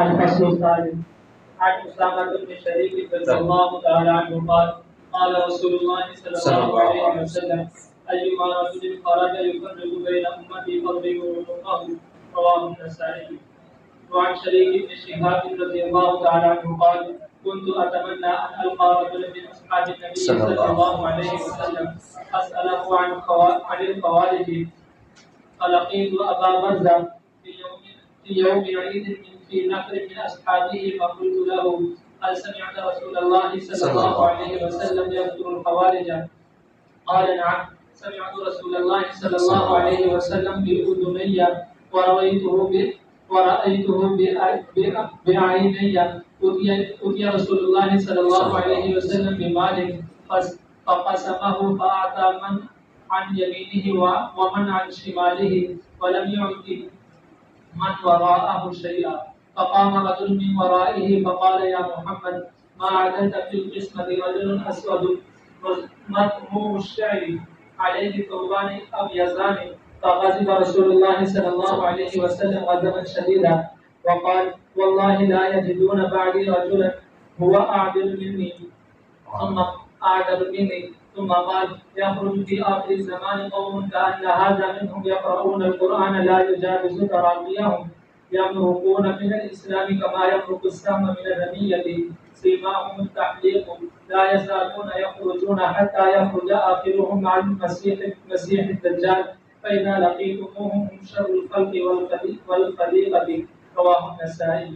الفصل الثالث عن أسامة بن شريك رضي الله تعالى عنه قال قال رسول الله صلى الله عليه وسلم أيما رجل خرج يفرق بين أمتي فاضربوا عنقه رواه النسائي. وعن شريك بن شهاب رضي الله تعالى عنه قال كنت أتمنى أن ألقى رجلا من أصحاب النبي صلى الله عليه وسلم أسأله عن الخوارج فلقيت أبا برزة في يوم عيد في نفر من أصحابه فقلت له هل سمعت رسول الله صلى الله عليه وسلم يذكر الخوارج؟ قال نعم سمعت رسول الله صلى الله عليه وسلم بأذني ورأيته بعيني. أتي رسول الله صلى الله عليه وسلم بمال فقسمه فأعطى من عن يمينه ومن عن شماله ولم يعطي من وراءه شيئا. فقام رجل من ورائه فقال يا محمد ما عدلت في القسمة رجل أسود مذموم الشعر عليه ثوبان أبيضان. فغضب رسول الله صلى الله عليه وسلم غضبا شديدا وقال والله لا يجدون بعدي رجلا هو أعدل مني ثم قال يخرج في آخر الزمان قوم كأن هذا منهم يقرؤون القرآن لا يجاوز تراقيهم يمرقون من الإسلام كما يمرق السهم من الرمية سيماهم التحليق لا يزالون يخرجون حتى يخرج آخرهم عن المسيح الدجال فإذا لقيتموهم هم شر الخلق والخليقة. رواه النسائي.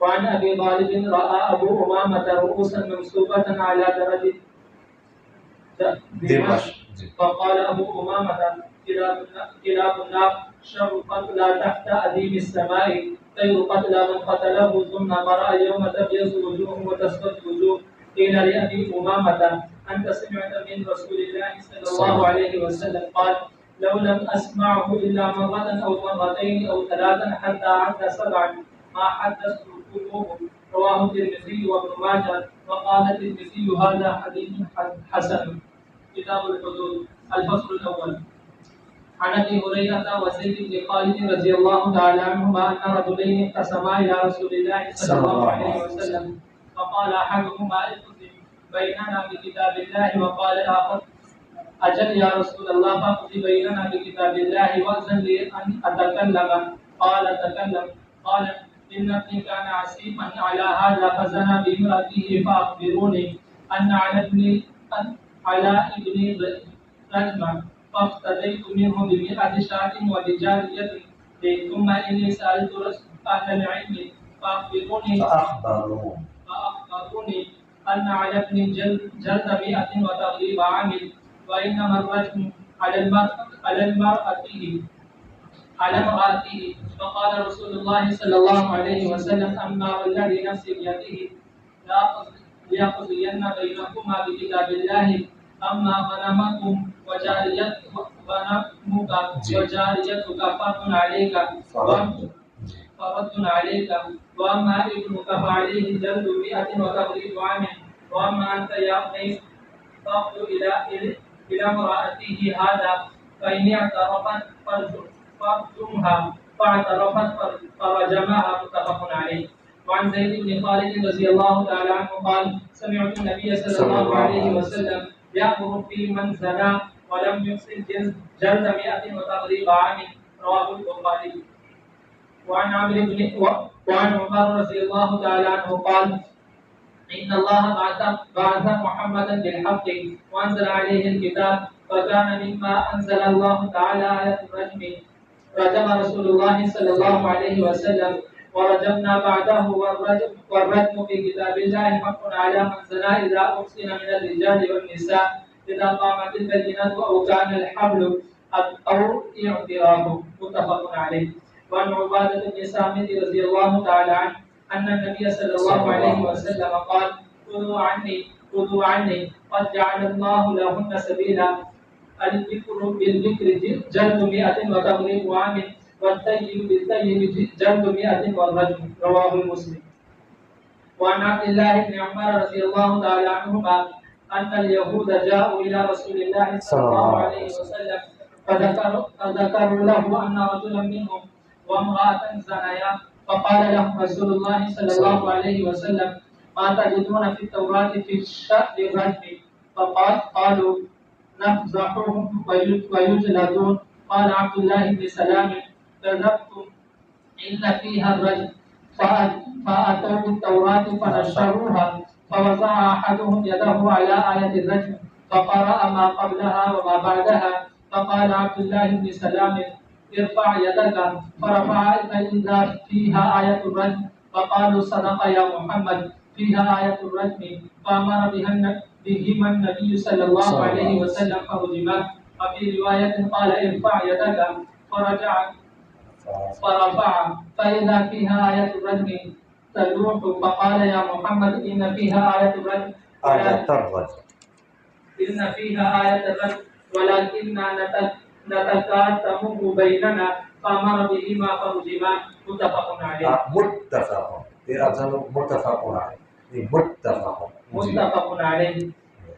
وعن أبي طالب رأى أبو أمامة رؤوسا منصوبة على درج دمشق فقال أبو أمامة كلاب النار شر قتلى تحت أديم السماء خير قتلى من قتله ثم قرأ يوم تبيض وجوه وتسود وجوه. قيل لأبي أمامة أنت سمعت من رسول الله صلى الله عليه وسلم؟ قال لو لم أسمعه إلا مرة أو مرتين أو ثلاثا حتى عد سبعا ما حدثت كلهم. رواه الترمذي وابن ماجه وقال الترمذي هذا حديث حسن. كتاب الحدود. الفصل الأول عن أبي هريرة وزيد بن خالد رضي الله تعالى عنهما أن رجلين اقتسما إلى رسول الله صلى الله عليه وسلم فقال أحدهما اقسم بيننا بكتاب الله وقال الآخر أجل يا رسول الله فاقض بيننا بكتاب الله وأذن لي أن أتكلم. قال تكلم. قال إن ابني كان عسيفا على هذا فزنى بامرأته فأخبروني أن على ابني رجما فافتديت منه ب100 شاة وبجارية ثم إني سألت أهل العلم فأخبروني أن على ابني جلد 100 وتغليب عامل وإنما الرجم على امرأته. فقال رسول الله صلى الله عليه وسلم أما والذي نفسي بيده ليقضين بينكما بكتاب الله أما غنمكم وجاريتك فرد عليك وأما ابنك فعليه جلد 100 وتغليب عام وأما أنت يا أنيس فاقض إلى امرأته هذا فإن اعترفت فارجمها فاعترفت فرجمها. متفق عليه. وعن زيد بن خالد رضي الله تعالى عنه قال سمعت النبي صلى الله عليه وسلم يأمر في من زنى ولم يحسن جلد 100 وتغليب عام. رواه البخاري. وعن عمر رضي الله تعالى عنه قال إن الله بعث محمدا بالحق وأنزل عليه الكتاب فكان مما أنزل الله تعالى آية الرجم رجم رسول الله صلى الله عليه وسلم ورجمنا بعده والرجم في كتاب الله حق على من زنى إذا أحسن من الرجال والنساء إذا قامت البينة أو كان الحبل أو اعتراف. متفق عليه. وعن عبادة بن صامت رضي الله تعالى عنه أن النبي صلى الله عليه وسلم قال خذوا عني قد جعل الله لهن سبيلا الذكر بالذكر جلد 100 وتغليب عام والطيب بالطيب جلد 100 والرجم. رواه مسلم. وعن عبد الله بن عمر رضي الله تعالى عنهما أن اليهود جاءوا إلى رسول الله صلى الله عليه وسلم فذكروا له أن رجلا منهم وامرأة زنيا فقال لهم رسول الله صلى الله عليه وسلم ما تجدون في التوراة في الشأن الرجم؟ قالوا نفزعهم ويجلدون. قال عبد الله بن سلام كذبتم إن فيها الرجم. فأتوا بالتوراة فنشروها فوضع أحدهم يده على آية الرجم فقرأ ما قبلها وما بعدها. فقال عبد الله بن سلام ارفع يدك فرفع فإذا فيها آية الرجم. فقالوا صدق يا محمد فيها آية الرجم. فأمر بهما النبي صلى الله عليه وسلم فرجما. وفي رواية قال ارفع يدك فرفع فإذا فيها آية الرجم تلوح. فقال يا محمد إن فيها آية الرجم إن فيها آية الرجم ولكننا نتكاتمه بيننا. فأمر بهما فرجما. متفق عليه. متفق عليه.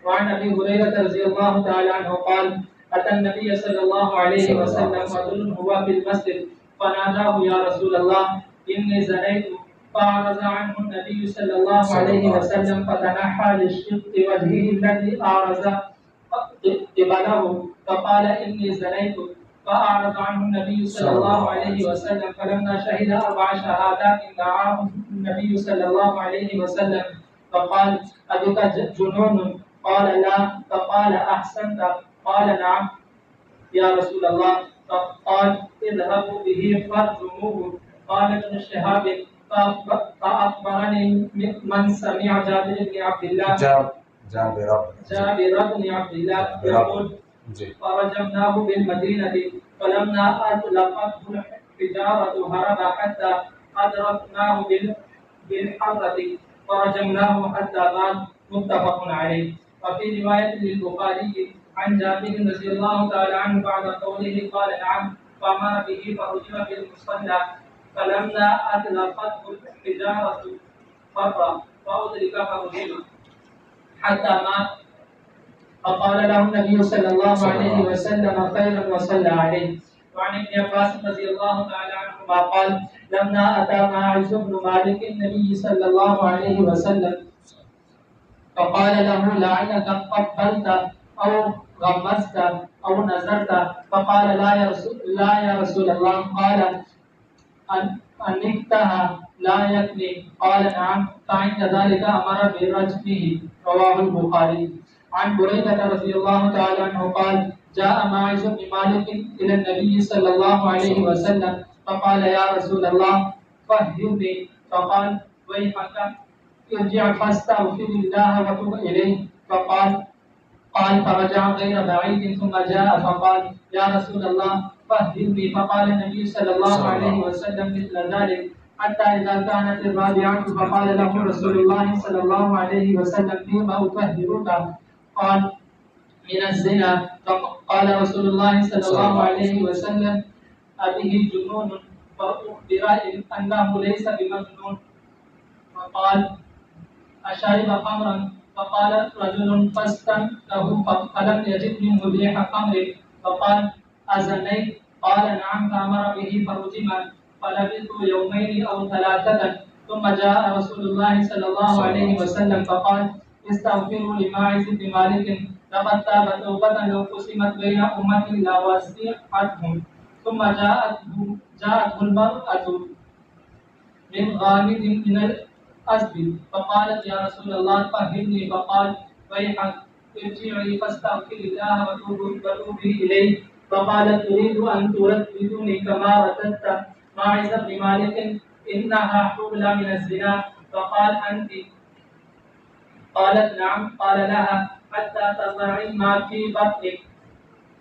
وعن أبي هريرة رضي الله تعالى عنه قال أتى النبي صلى الله عليه وسلم رجل هو في المسجد فناداه يا رسول الله إني زنيت. فأعرض عنه النبي صلى الله عليه وسلم فتنحى لشق وجهه الذي أعرض قبله فقال إني زنيت. فأعرض عنه النبي صلى الله عليه وسلم فلما شهد 4 شهادات دعاه النبي صلى الله عليه وسلم فقال أبك جنون؟ قال لا. فقال أحسنت؟ قال نعم يا رسول الله. فقال اذهبوا به فارجموه. قال ابن شهاب فأخبرني من سمع جابر بن عبد الله جابر بن عبد الله يقول فرجمناه بالمدينة فلما أطلقته الحجارة هرب حتى أدركناه بالحرة فرجمناه حتى مات. متفق عليه. وفي رواية للبخاري عن جابر رضي الله تعالى عنه بعد قوله قال نعم فأمر به فرجم بالمصلى فلما أطلقته الحجارة فر فأدرك فرجم حتى مات. فقال له النبي صلى الله عليه وسلم خيرا وصلى عليه. وعن ابن عباس رضي الله تعالى عنهما قال لما أتى ماعز بن مالك النبي صلى الله عليه وسلم فقال له لعلك قبلت أو غمست أو نزلت. فقال لا يا رسول الله. قال أنكتها لا يكني؟ قال نعم. فعند ذلك أمر برجمه. رواه البخاري. عن بريدة رضي الله تعالى عنه قال جاء ماعز بن مالك إلى النبي صلى الله عليه وسلم فقال يا رسول الله فهمني. فقال ويحك ارجع فاستغفر الله وتب إليه. قال فرجع غير بعيد ثم جاء فقال يا رسول الله فهمني. فقال النبي صلى الله عليه وسلم مثل ذلك حتى إذا كانت الرابعة فقال له رسول الله صلى الله عليه وسلم فيما أطهرك؟ قال من الزنا. فقال رسول الله صلى الله عليه وسلم أبيه جنون؟ فأخبر أنه ليس بمجنون. فقال أشرب خمرا؟ فقال رجل فاستنته فلم يجد منه ريح خمر فقال أزنيت؟ قال نعم. فأمر به فرجم. فلبثوا يومين أو 3 ثم جاء رسول الله صلى الله عليه وسلم فقال استغفروا لماعز بن مالك لقد تاب توبة لو قسمت بين أمتي لوسعتهم. ثم جاءته المرأة من غامد من الأسد فقالت يا رسول الله فهمني. فقال ويحك ارجعي فاستغفر الله وتوبي إليه. فقالت تريد أن ترددني كما رددت ماعز بن مالك إنها حبلى من الزنا؟ فقال أنت؟ قالت نعم. قال لها حتى تضعي ما في بطنك.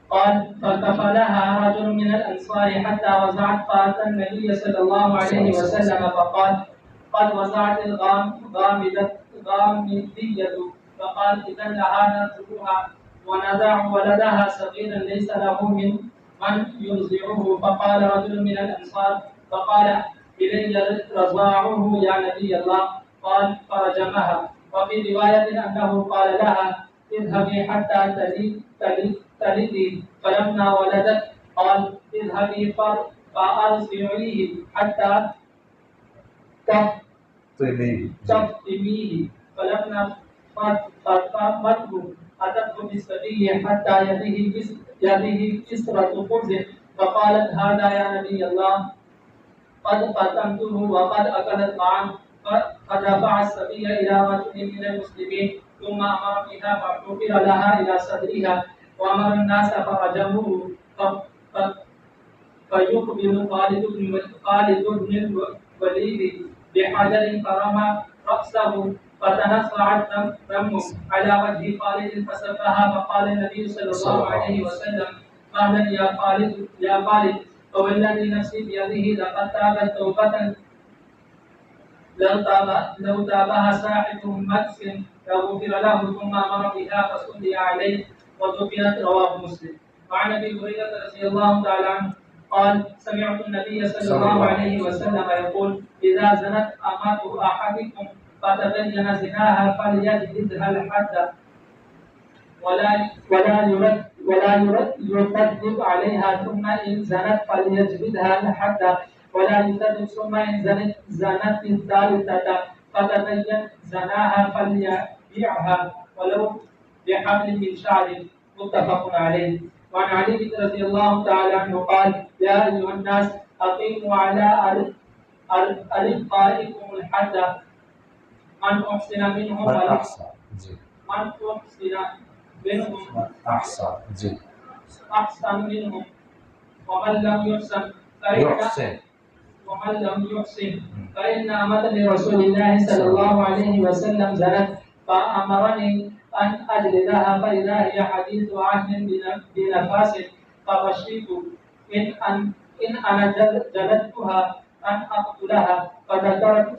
قال فكفلها رجل من الأنصار حتى وزعت. فأتى النبي صلى الله عليه وسلم فقال قد وزعت الغامدية. فقال إذا لها نذرها ونذع ولدها صغيرا ليس له من يرضعه. فقال رجل من الأنصار فقال إلي رضاعه يا نبي الله. قال فرجمها. وفي رواية أنه قال لها اذهبي حتى تلدي. فلما ولدت قال اذهبي فأرضعيه حتى تفتميه فلما فاطمته أتته بالصبي حتى يده كسرة خبز فقالت هذا يا نبي الله قد قتمته وقد أكلت معا فدفع الصبي إلى رجل من المسلمين ثم أمر بها فحفر لها إلى صدرها وأمر الناس فرجموه فيقبل خالد بن الوليد بحجر فرمى رأسه فتنفعت دمه على وجه خالد فسبها فقال النبي صلى الله عليه وسلم قال يا خالد فوالذي نفسي بيده لقد تابت توبة لو تابها صاحب مكس لغفر له ثم أمر بها فصلي عليه ودفنت. رواه مسلم. وعن أبي هريرة رضي الله تعالى عنه قال سمعت النبي صلى الله عليه وسلم يقول إذا زنت أمة أحدكم فتبين زناها فليجلدها الحد ولا يكذب عليها ثم إن زنت فليجلدها الحد ولا يكذب ثم إن زنت الثالثة فتبين زناها فليبيعها ولو بحبل من شعر. متفق عليه. وعن علي رضي الله تعالى عنه قال يا أيها الناس أقيموا على أرقائكم الحد من أحسن منهم أحسن منهم ومن لم يحسن فإن أمة لرسول الله صلى الله عليه وسلم زنت فأمرني أن أجلدها فإذا هي حديث عهد بنفاس فخشيت إن أنا جلدتها أن أقتلها فذكرت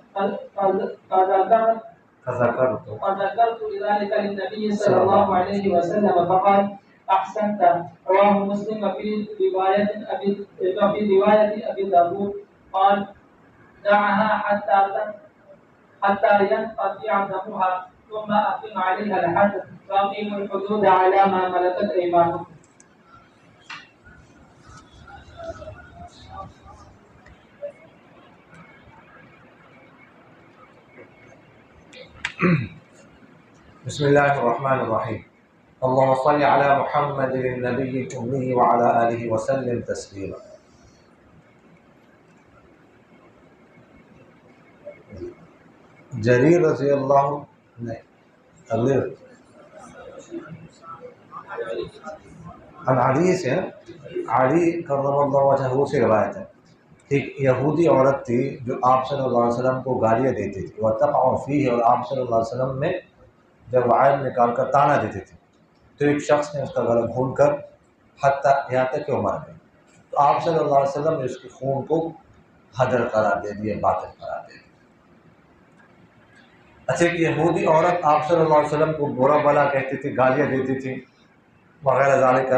ذلك للنبي صلى الله عليه وسلم فقال أحسنت. رواه مسلم. وفي رواية أبي داود قال دعها حتى ينقطع دمها ثم أقم عليها الحد وأقيموا الحدود على ما ملكت أيمانكم. بسم الله الرحمن الرحيم. اللهم صل على محمد النبي الأمي وعلى آله وسلم تسليما. جریر رضی اللہ علی سے علی کرم اللہ وجہہ سے روایت ہے. ایک یہودی عورت تھی جو آپ صلی اللہ علیہ وسلم کو گالیاں دیتی تھی وتقع فیہ، اور آپ صلی اللہ علیہ وسلم میں جب عائل نکال کر تانا دیتے تھے تو ایک شخص نے اس کا گلا بھون کر حتیٰ یہاں تک کہ وہ مر گئی. تو آپ صلی اللہ علیہ وسلم نے اس کے خون کو حدر قرار دے دیا، باطل قرار دے دیا. اچھا کہ یہودی عورت آپ صلی اللہ علیہ وسلم کو برا بلا کہتی تھی، گالیاں دیتی تھی وغیرہ ذالک،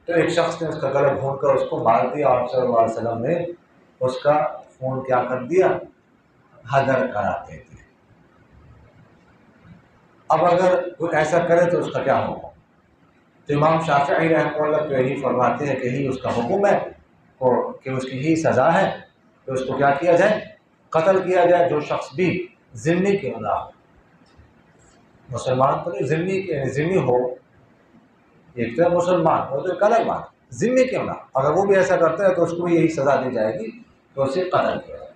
تو ایک شخص نے اس کا گلا بھون کر اس کو مار دیا. آپ صلی اللہ علیہ وسلم نے اس کا خون کیا کر دیا؟ حدر قرار دے دیا. اب اگر کوئی ایسا کرے تو اس کا کیا ہوگا؟ تو امام شافعی رحمہ اللہ تو یہی فرماتے ہیں کہ یہی اس کا حکم ہے اور کہ اس کی یہی سزا ہے کہ اس کو کیا کیا جائے؟ قتل کیا جائے. جو شخص بھی ذمہ کیوں نہ ہو، مسلمان تو نہیں، ذمہ ہو، ایک تو مسلمان ہو تو ایک الگ بات، ذمہ کیوں نہ، اگر وہ بھی ایسا کرتا ہے تو اس کو بھی یہی سزا دی جائے گی کہ اسے قتل کیا جائے.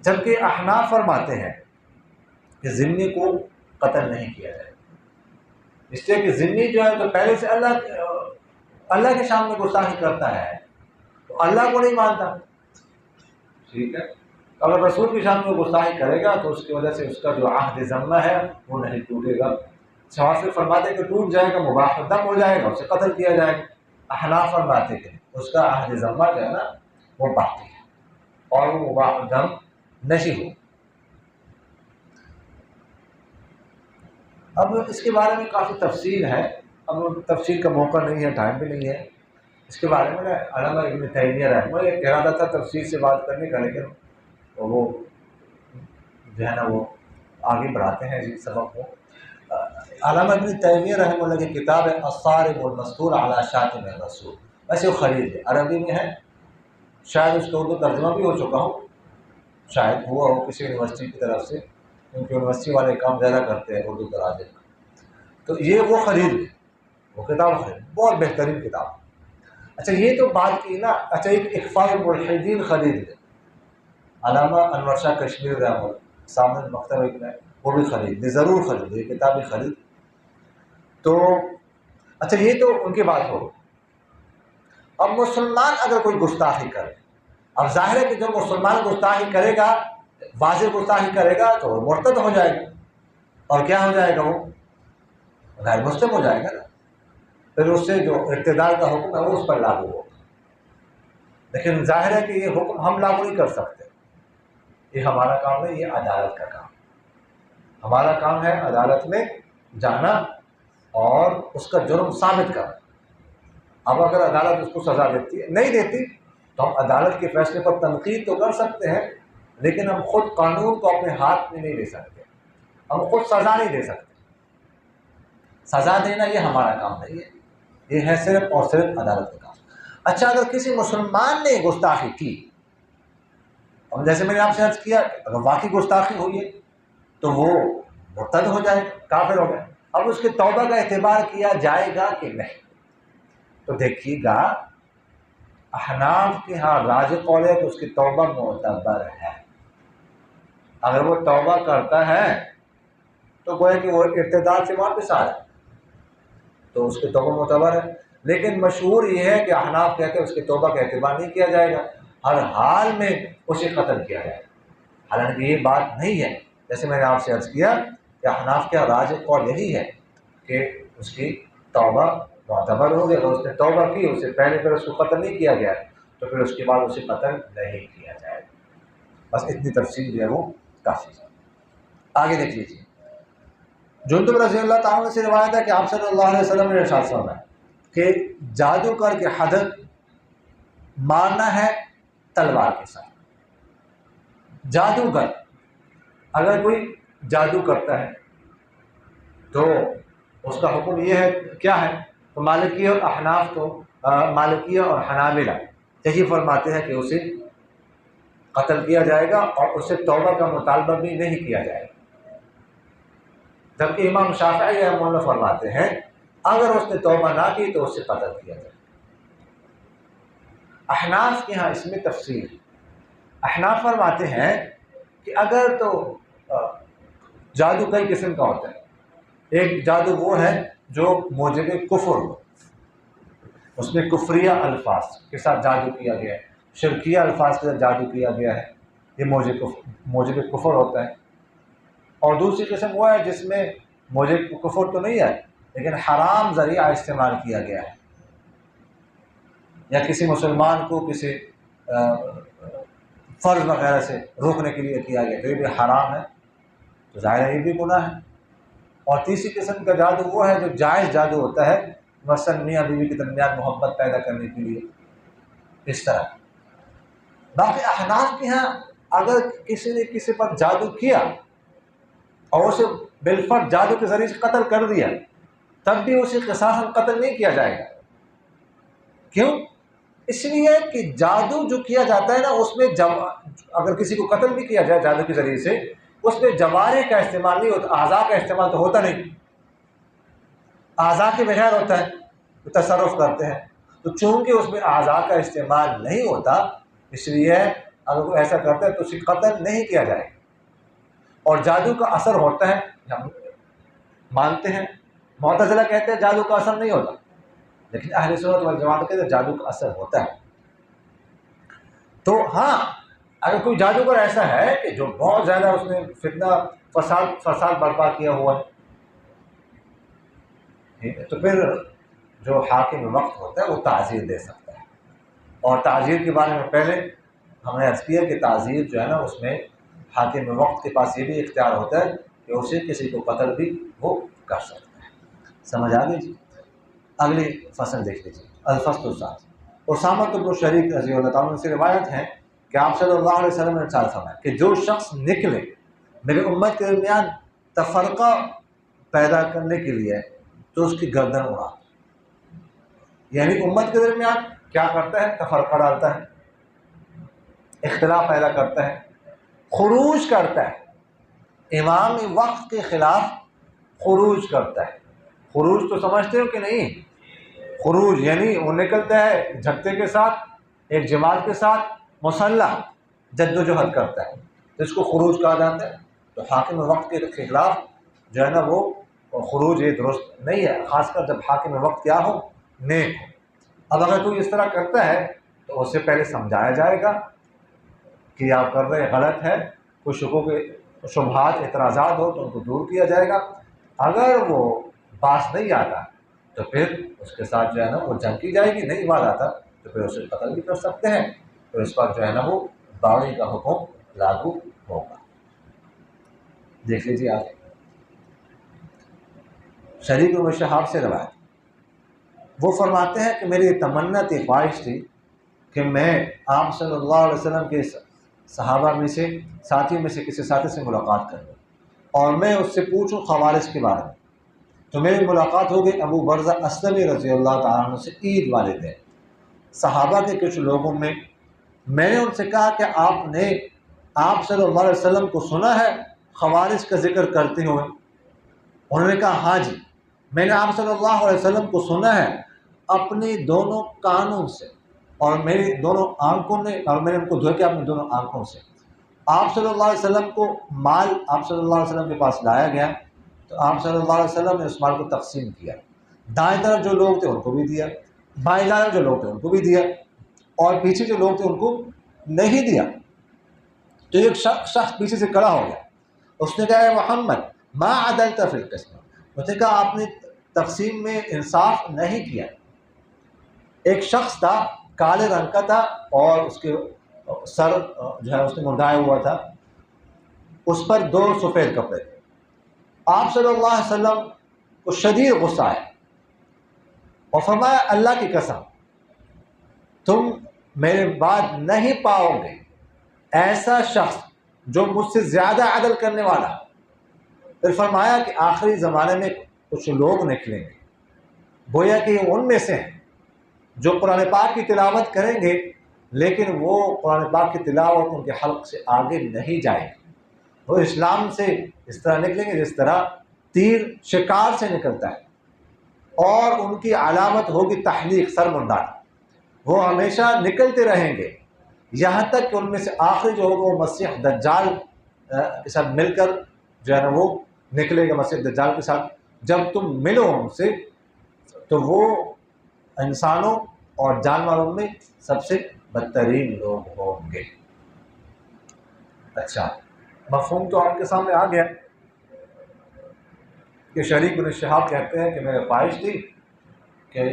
جبکہ احناف فرماتے ہیں کہ ذمہ کو قتل نہیں کیا جائے، اس لیے کہ ذمہ جو ہے تو پہلے سے اللہ کے سامنے گستاخی کرتا ہے تو اللہ کو نہیں مانتا. ٹھیک ہے، اگر رسول کے سامنے گستاخی کرے گا تو اس کی وجہ سے اس کا جو عہد ذمہ ہے وہ نہیں ٹوٹے گا. شوافی فرماتے کہ ٹوٹ جائے گا، مباح دم ہو جائے گا، اسے قتل کیا جائے گا. احناف فرماتے کہ اس کا عہد ذمہ جو ہے نا وہ باقی ہے اور وہ مباح دم نہیں ہو. اب اس کے بارے میں کافی تفصیل ہے، اب تفصیل کا موقع نہیں ہے، ٹائم بھی نہیں ہے. اس کے بارے میں علامہ ابن تیمیہ رحمہ اللہ ایک ارادہ تھا تفصیل سے بات کرنے کا، لیکن وہ جو ہے نا وہ آگے بڑھاتے ہیں اس سبق کو. علامہ ابن تیمیہ رحمہ اللہ کی کتاب ہے الصارم المستور علی شاتم الرسول، ویسے وہ خلیل ہے، عربی میں ہے، شاید اس کا اردو ترجمہ بھی ہو چکا ہو. شاید ہوا ہو کسی یونیورسٹی کی طرف سے، کیونکہ یونیورسٹی والے کام زیادہ کرتے ہیں اردو تراجم کا. تو یہ وہ خرید لیں، وہ کتاب خرید، بہت بہترین کتاب. اچھا یہ تو بات کی نا. اچھا ایک اخفاء الملحدین خرید لیں، علامہ انور شاہ کشمیری رحمہ اللہ، سامنے مکتبہ ایک ہے، وہ بھی خرید لیں، ضرور خرید لیں، یہ کتاب بھی خرید. تو اچھا یہ تو ان کی بات ہو. اب مسلمان اگر کوئی گستاخی کرے، اب ظاہر ہے کہ جو مسلمان گستاخی کرے گا، واضح گستاخی کرے گا تو وہ مرتد ہو جائے گا، اور کیا ہو جائے گا، وہ غیر مسلم ہو جائے گا نا. پھر اس سے جو ارتداد کا حکم ہے وہ اس پر لاگو ہوگا. لیکن ظاہر ہے کہ یہ حکم ہم لاگو نہیں کر سکتے، یہ ہمارا کام ہے، یہ عدالت کا کام. ہمارا کام ہے عدالت میں جانا اور اس کا جرم ثابت کرنا. اب اگر عدالت اس کو سزا دیتی ہے، نہیں دیتی، تو ہم عدالت کے فیصلے پر تنقید تو کر سکتے ہیں، لیکن ہم خود قانون کو اپنے ہاتھ میں نہیں لے سکتے، ہم خود سزا نہیں دے سکتے. سزا دینا یہ ہمارا کام نہیں ہے، یہ ہے صرف اور صرف عدالت کا کام. اچھا اگر کسی مسلمان نے گستاخی کی، اور جیسے میں نے آپ سے عرض کیا، اگر واقعی گستاخی ہوئی ہے تو وہ مرتد ہو جائے، کافر ہو گئے. اب اس کے توبہ کا اعتبار کیا جائے گا کہ نہیں؟ تو دیکھیے گا، احناف کے ہاں راج قول ہے کہ اس کی توبہ معتبر ہے. اگر وہ توبہ کرتا ہے تو گویا کہ وہ ارتداد سے واپس آ جائے تو اس کی توبہ معتبر ہے. لیکن مشہور یہ ہے کہ احناف کہتے ہیں اس کی توبہ کا اعتبار نہیں کیا جائے گا، ہر حال میں اسے قتل کیا جائے گا. حالانکہ یہ بات نہیں ہے. جیسے میں نے آپ سے عرض کیا کہ احناف کا راج قول یہی ہے کہ اس کی توبہ معتبر ہو گئی. اگر اس نے توبہ کی، اس سے پہلے پھر اس کو قتل نہیں کیا گیا تو پھر اس کے بعد اسے قتل نہیں کیا جائے گا. بس اتنی تفصیل جو ہے وہ کافی ہے. آگے دیکھ لیجیے. جندب رضی اللہ تعالیٰ سے روایت ہے کہ آپ صلی اللہ علیہ وسلم نے ارشاد فرمایا کہ جادوگر کے حد مارنا ہے تلوار کے ساتھ. جادوگر اگر کوئی جادو کرتا ہے تو اس کا حکم یہ ہے، کیا ہے؟ تو مالکیہ اور احناف تو مالکیہ اور حنابلہ یہی فرماتے ہیں کہ اسے قتل کیا جائے گا اور اسے توبہ کا مطالبہ بھی نہیں کیا جائے گا. جبکہ امام شافعی رحمہ اللہ فرماتے ہیں اگر اس نے توبہ نہ کی تو اسے قتل کیا جائے. احناف کے ہاں اس میں تفصیل ہے. احناف فرماتے ہیں کہ اگر تو جادو کئی قسم کا ہوتا ہے. ایک جادو وہ ہے جو موجب کفر ہو، اس میں کفریہ الفاظ کے ساتھ جادو کیا گیا ہے، شرکیہ الفاظ کے ساتھ جادو کیا گیا ہے، یہ موجب کفر ہوتا ہے. اور دوسری قسم وہ ہے جس میں موجب کفر تو نہیں ہے لیکن حرام ذریعہ استعمال کیا گیا ہے، یا کسی مسلمان کو کسی فرض وغیرہ سے روکنے کے لیے کیا گیا تو یہ بھی حرام ہے، تو ظاہر ہے یہ بھی گناہ ہے. اور تیسری قسم کا جادو وہ ہے جو جائز جادو ہوتا ہے، مثلا میاں بیوی کے درمیان محبت پیدا کرنے کے لیے، اس طرح. باقی احناف کے ہاں اگر کسی نے کسی پر جادو کیا اور اسے بالفرض جادو کے ذریعے سے قتل کر دیا تب بھی اسے قصاصاً قتل نہیں کیا جائے گا. کیوں؟ اس لیے کہ جادو جو کیا جاتا ہے نا، اس میں اگر کسی کو قتل بھی کیا جائے جادو کے ذریعے سے، اس میں جوارح کا استعمال نہیں ہوتا، اعضاء کا استعمال تو ہوتا نہیں، اعضاء کے بغیر ہوتا ہے، وہ تصرف کرتے ہیں. تو چونکہ اس میں اعضاء کا استعمال نہیں ہوتا، اس لیے اگر کوئی ایسا کرتا ہے تو اسے قتل نہیں کیا جائے گا. اور جادو کا اثر ہوتا ہے، ہم مانتے ہیں. معتزلہ کہتے ہیں جادو کا اثر نہیں ہوتا، لیکن اہل سنت والجماعت کہتے ہیں جادو کا اثر ہوتا ہے. تو ہاں اگر کوئی جادوگر ایسا ہے کہ جو بہت زیادہ اس نے فتنہ فساد برپا کیا ہوا ہے، تو پھر جو حاکم وقت ہوتا ہے وہ تعزیر دے سکتا ہے. اور تعزیر کے بارے میں پہلے ہم نے عرض کیا کہ تعزیر جو ہے نا، اس میں حاکم وقت کے پاس یہ بھی اختیار ہوتا ہے کہ اسے کسی کو قتل بھی وہ کر سکتا ہے. سمجھ آ گئی جی؟ اگلی فصل دیکھ لیجیے، الفصل الثالث. اسامہ بن شریک رضی اللہ تعالیٰ عنہ سے روایت ہے کہ آپ صلی اللہ علیہ وسلم نے ارشاد فرمایا کہ جو شخص نکلے میرے امت کے درمیان تفرقہ پیدا کرنے کے لیے تو اس کی گردن اڑا. یعنی امت کے درمیان کیا کرتا ہے؟ تفرقہ ڈالتا ہے، اختلاف پیدا کرتا ہے. خروج کرتا ہے، امام وقت کے خلاف خروج کرتا ہے۔ خروج تو سمجھتے ہو کہ نہیں؟ خروج یعنی وہ نکلتا ہے جھٹے کے ساتھ، ایک جماعت کے ساتھ مسلح جد و جہد کرتا ہے، تو اس کو خروج کہا جاتا ہے۔ تو حاکم وقت کے خلاف جو ہے نا وہ خروج یہ درست نہیں ہے، خاص کر جب حاکم وقت کیا ہو؟ نیک ہو۔ اب اگر کوئی اس طرح کرتا ہے تو اس سے پہلے سمجھایا جائے گا کہ آپ کر رہے غلط ہے، کوئی شبہات اعتراضات ہو تو ان کو دور کیا جائے گا۔ اگر وہ باس نہیں آتا تو پھر اس کے ساتھ جو ہے نا وہ جنگ کی جائے گی، نہیں بات آتا تو پھر اسے قتل بھی کر سکتے ہیں، پھر اس پر جو ہے نا وہ باغی کا حکم لاگو ہوگا۔ دیکھ لیجیے آگے شریک بن شہاب سے روایت، وہ فرماتے ہیں کہ میری تمنا تھی، خواہش تھی کہ میں آپ صلی اللہ علیہ وسلم کے صحابہ میں سے، ساتھیوں میں سے کسی ساتھی سے ملاقات کروں اور میں اس سے پوچھوں خوارج کے بارے میں۔ تو میری ملاقات ہو گئی ابو برزہ اسلمی رضی اللہ تعالیٰ عنہ سے عید والے دن، صحابہ کے کچھ لوگوں میں نے ان سے کہا کہ آپ نے آپ صلی اللہ علیہ وسلم کو سنا ہے خوارج کا ذکر کرتے ہوئے؟ انہوں نے کہا ہاں جی، میں نے آپ صلی اللہ علیہ وسلم کو سنا ہے اپنے دونوں کانوں سے اور میری دونوں آنکھوں نے، اور میں نے ان کو دھوکے اپنی دونوں آنکھوں سے۔ آپ صلی اللہ علیہ وسلم کو مال آپ صلی اللہ علیہ وسلم کے پاس لایا گیا تو آپ صلی اللہ علیہ وسلم نے اس مال کو تقسیم کیا، دائیں طرف جو لوگ تھے ان کو بھی دیا، بائیں طرف جو لوگ تھے ان کو بھی دیا، اور پیچھے جو لوگ تھے ان کو نہیں دیا۔ تو ایک شخص پیچھے سے کھڑا ہو گیا، اس نے کہا اے محمد ما عدلت فی القسم، اس نے کہا آپ نے تقسیم میں انصاف نہیں کیا۔ ایک شخص تھا، کالے رنگ کا تھا اور اس کے سر جو ہے اس نے منڈایا ہوا تھا، اس پر 2 سفید کپڑے تھے۔ آپ صلی اللہ علیہ وسلم کو شدید غصہ آیا اور فرمایا اللہ کی قسم تم میرے بعد نہیں پاؤ گے ایسا شخص جو مجھ سے زیادہ عدل کرنے والا۔ پھر فرمایا کہ آخری زمانے میں کچھ لوگ نکلیں گے، گویا کہ ان میں سے ہیں جو قرآن پاک کی تلاوت کریں گے لیکن وہ قرآن پاک کی تلاوت ان کے حلق سے آگے نہیں جائے گی، وہ اسلام سے اس طرح نکلیں گے جس طرح تیر شکار سے نکلتا ہے، اور ان کی علامت ہوگی تحلیق، سر منڈانا۔ وہ ہمیشہ نکلتے رہیں گے یہاں تک کہ ان میں سے آخری جو ہوگا وہ مسیح دجال کے ساتھ مل کر جو ہے نا وہ نکلے گا، مسیح دجال کے ساتھ۔ جب تم ملو ان سے تو وہ انسانوں اور جانوروں میں سب سے بدترین لوگ ہوں گے۔ اچھا، مفہوم تو آپ کے سامنے آ گیا کہ شریک بن شہاب کہتے ہیں کہ میری خواہش تھی کہ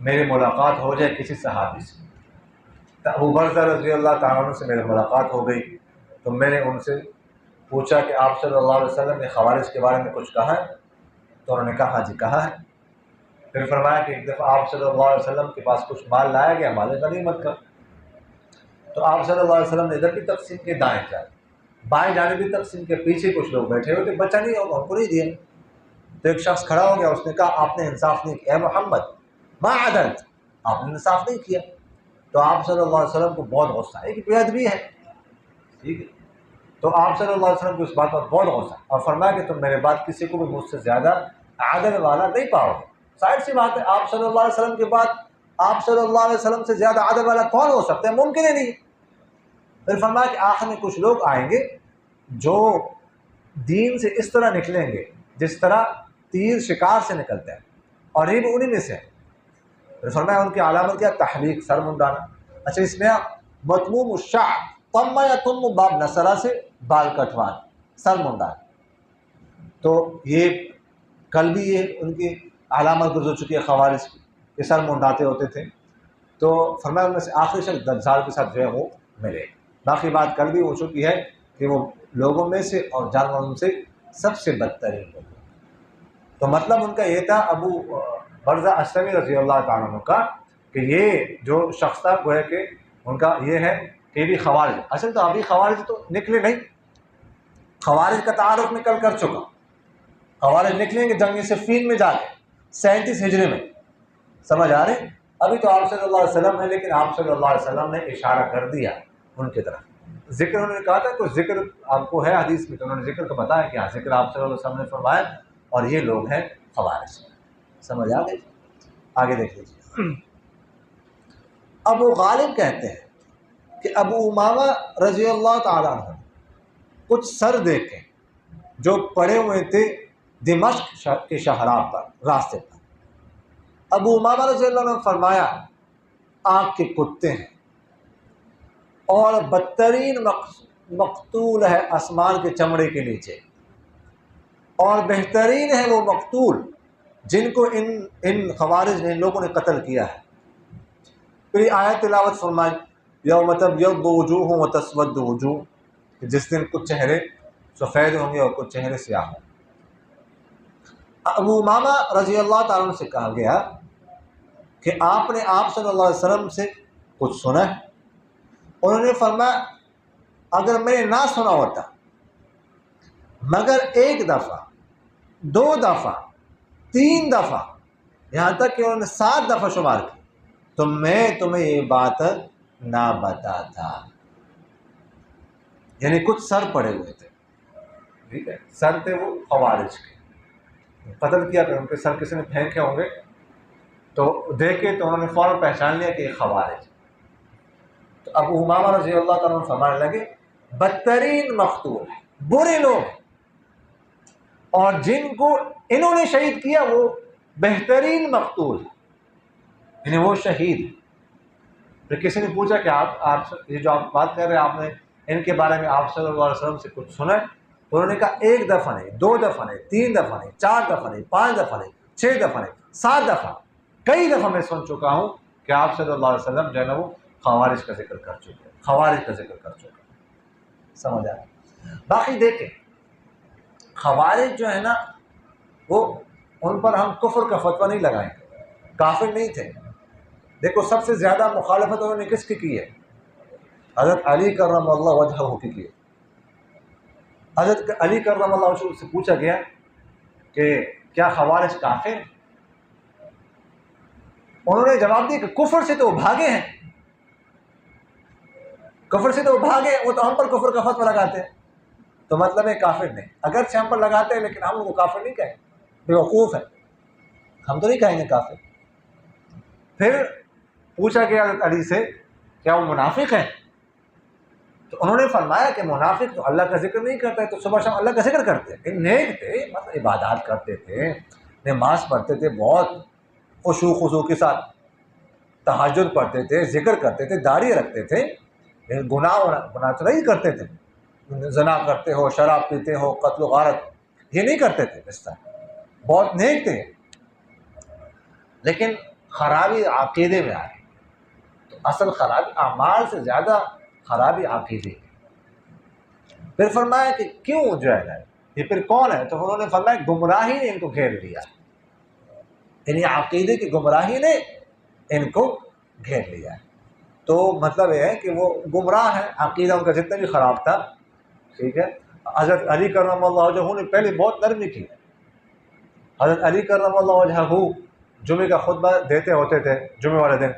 میری ملاقات ہو جائے کسی صحابی سے۔ ابو برزہ رضی اللہ تعالیٰ عنہ سے میری ملاقات ہو گئی تو میں نے ان سے پوچھا کہ آپ صلی اللہ علیہ وسلم نے خوارج کے بارے میں کچھ کہا ہے؟ تو انہوں نے کہا ہاں جی کہا ہے۔ پھر فرمایا کہ ایک دفعہ آپ صلی اللہ علیہ وسلم کے پاس کچھ مال لایا گیا، مال غنیمت کا، تو آپ صلی اللہ علیہ وسلم نے ادھر بھی تقسیم کے، دائیں جانب بائیں جانب بھی تقسیم کے، پیچھے کچھ لوگ بیٹھے ہوئے تھے، بچا نہیں ہوگا ان کو نہیں دیا۔ تو ایک شخص کھڑا ہو گیا، اس نے کہا آپ نے انصاف نہیں کیا، اے محمد ما عدلت، آپ نے انصاف نہیں کیا۔ تو آپ صلی اللہ علیہ وسلم کو بہت غصہ ہے کہ بے ادبی ہے، ٹھیک ہے۔ تو آپ صلی اللہ علیہ وسلم کو اس بات پر بہت غصہ اور فرمایا کہ تم میرے بعد کسی کو بھی مجھ سے زیادہ عدل والا نہیں پاؤ گے۔ ظاہر سی بات ہے، آپ صلی اللہ علیہ وسلم کے بعد آپ صلی اللہ علیہ وسلم سے زیادہ عدل والا کون ہو سکتا ہے؟ ممکن ہی نہیں۔ پھر فرمایا کہ آخر میں کچھ لوگ آئیں گے جو دین سے اس طرح نکلیں گے جس طرح تیر شکار سے نکلتا ہے، اور یہ بھی انہی میں سے ہے۔ پھر فرمایا ان کی علامت کیا؟ تحلیق، سر منڈانا۔ اچھا، اس میں مطموم الشعر، تم یا تم باب نصرہ سے بال کٹوان، سر منڈانا۔ تو یہ کل بھی یہ ان کی علامت گزر چکی ہے خوارج کی، یہ سر منڈاتے ہوتے تھے۔ تو فرمایا ان میں سے آخری شخص دجال کے ساتھ جو ہے وہ ملے۔ باقی بات کل بھی ہو چکی ہے کہ وہ لوگوں میں سے اور جانوروں سے سب سے بدترین لوگ۔ تو مطلب ان کا یہ تھا ابو برزہ اسلمی رضی اللہ تعالیٰ عنہ کا کہ یہ جو شخص تھا گویا کہ ان کا یہ ہے کہ بھی خوارج، اصل تو ابھی خوارج تو نکلے نہیں، خوارج کا تعارف میں کل کر چکا۔ خوارج نکلیں گے جنگ صفین میں جا کے 37 ہجری میں، سمجھ آ رہے؟ ابھی تو آپ صلی اللہ علیہ وسلم ہے، لیکن آپ صلی اللہ علیہ وسلم نے اشارہ کر دیا ان کی طرف ذکر انہوں نے کہا تھا کہ ذکر آپ کو ہے حدیث میں، تو انہوں نے ذکر کو بتایا کہ ہاں ذکر آپ صلی اللہ علیہ وسلم نے فرمایا، اور یہ لوگ ہیں خوارج۔ سمجھ آ گئی؟ آگے دیکھ لیجیے۔ ابو غالب کہتے ہیں کہ ابو امامہ رضی اللہ تعالیٰ عنہ کچھ سر دیکھے جو پڑے ہوئے تھے دمشق کے شاہراہ پر، راستے پر۔ ابو امامہ رضی اللہ عنہ نے فرمایا آگ کے کتے ہیں، اور بدترین مقتول ہے آسمان کے چمڑے کے نیچے، اور بہترین ہے وہ مقتول جن کو ان خوارج نے، ان لوگوں نے قتل کیا ہے۔ پھر یہ آیت تلاوت فرمائی، یوم تبیض وجوہ وتسود وجوہ، جس دن کچھ چہرے سفید ہوں گے اور کچھ چہرے سیاہ ہوں گے۔ ابو امامہ رضی اللہ تعالیٰ عنہ سے کہا گیا کہ آپ نے آپ صلی اللہ علیہ وسلم سے کچھ سنا ہے؟ انہوں نے فرمایا اگر میں نے نہ سنا ہوتا مگر ایک دفعہ، 2 دفعہ، 3 دفعہ، یہاں تک کہ انہوں نے 7 دفعہ شمار کی، تو میں تمہیں یہ بات نہ بتاتا۔ یعنی کچھ سر پڑے ہوئے تھے، ٹھیک ہے، سر تھے وہ خوارج کے، قتل کیا کہ ان کے سر کسی نے پھینکے ہوں گے، تو دیکھے تو انہوں نے فوراً پہچان لیا کہ یہ خوارج۔ تو ابو امامہ رضی اللہ تعالیٰ عنہ فرمانے لگے بدترین مقتول ہے، برے لوگ، اور جن کو انہوں نے شہید کیا وہ بہترین مقتول ہے، یعنی وہ شہید۔ پھر کسی نے پوچھا کہ آپ یہ جو آپ بات کر رہے ہیں، آپ نے ان کے بارے میں آپ صلی اللہ علیہ وسلم سے کچھ سنا ہے؟ انہوں نے کہا 1 دفعہ نہیں، 2 دفعہ نہیں، 3 دفعہ نہیں، 4 دفعہ نہیں، 5 دفعہ نہیں، 6 دفعہ نہیں، 7 دفعہ، کئی دفعہ میں سن چکا ہوں کہ آپ صلی اللہ علیہ وسلم جو ہے نا وہ خوارج کا ذکر کر چکے ہیں، خوارج کا ذکر کر چکے ہیں۔ سمجھ آیا؟ باقی دیکھیں خوارج جو ہے نا وہ، ان پر ہم کفر کا فتویٰ نہیں لگائیں گے، کافر نہیں تھے۔ دیکھو سب سے زیادہ مخالفت انہوں نے کس کی ہے؟ حضرت علی کرم اللہ وجہہ کی ہے۔ حضرت علی کرم اللہ وجہہ سے پوچھا گیا کہ کیا خوارج کافر ہیں؟ انہوں نے جواب دیا کہ کفر سے تو وہ بھاگے ہیں، کفر سے تو وہ بھاگے، وہ تو ہم پر کفر کا فتویٰ لگاتے ہیں، تو مطلب ہے کافر نہیں۔ اگرچہ ہم پر لگاتے ہیں لیکن ہم ان کو کافر نہیں کہیں، بیوقوف ہے، ہم تو نہیں کہیں گے کافر۔ پھر پوچھا گیا حضرت علی سے کیا وہ منافق ہیں؟ تو انہوں نے فرمایا کہ منافق تو اللہ کا ذکر نہیں کرتا ہے، تو صبح شام اللہ کا ذکر کرتے ہیں، نیک تھے، مطلب عبادات کرتے تھے، نماز پڑھتے تھے، بہت خشوع خضوع کے ساتھ تہجد پڑھتے تھے، ذکر کرتے تھے، داڑھی رکھتے تھے، گناہ تو نہیں کرتے تھے، زنا کرتے ہو، شراب پیتے ہو، قتل و غارت یہ نہیں کرتے تھے، اس طرح بہت نیک تھے، لیکن خرابی عقیدے میں آئی۔ تو اصل خرابی اعمال سے زیادہ خرابی عقیدے۔ پھر فرمایا کہ کیوں جو ہے نا یہ پھر کون ہے؟ تو انہوں نے فرمایا گمراہی نے ان کو گھیر لیا، یعنی عقیدے کی گمراہی نے ان کو گھیر لیا۔ تو مطلب یہ ہے کہ وہ گمراہ ہیں، عقیدہ ان کا جتنا بھی خراب تھا، ٹھیک ہے۔ حضرت علی کرم اللہ وجہہ نے پہلے بہت نرمی کی۔ حضرت علی کرم اللہ وجہہ جمعے کا خطبہ دیتے ہوتے تھے جمعے والے دن،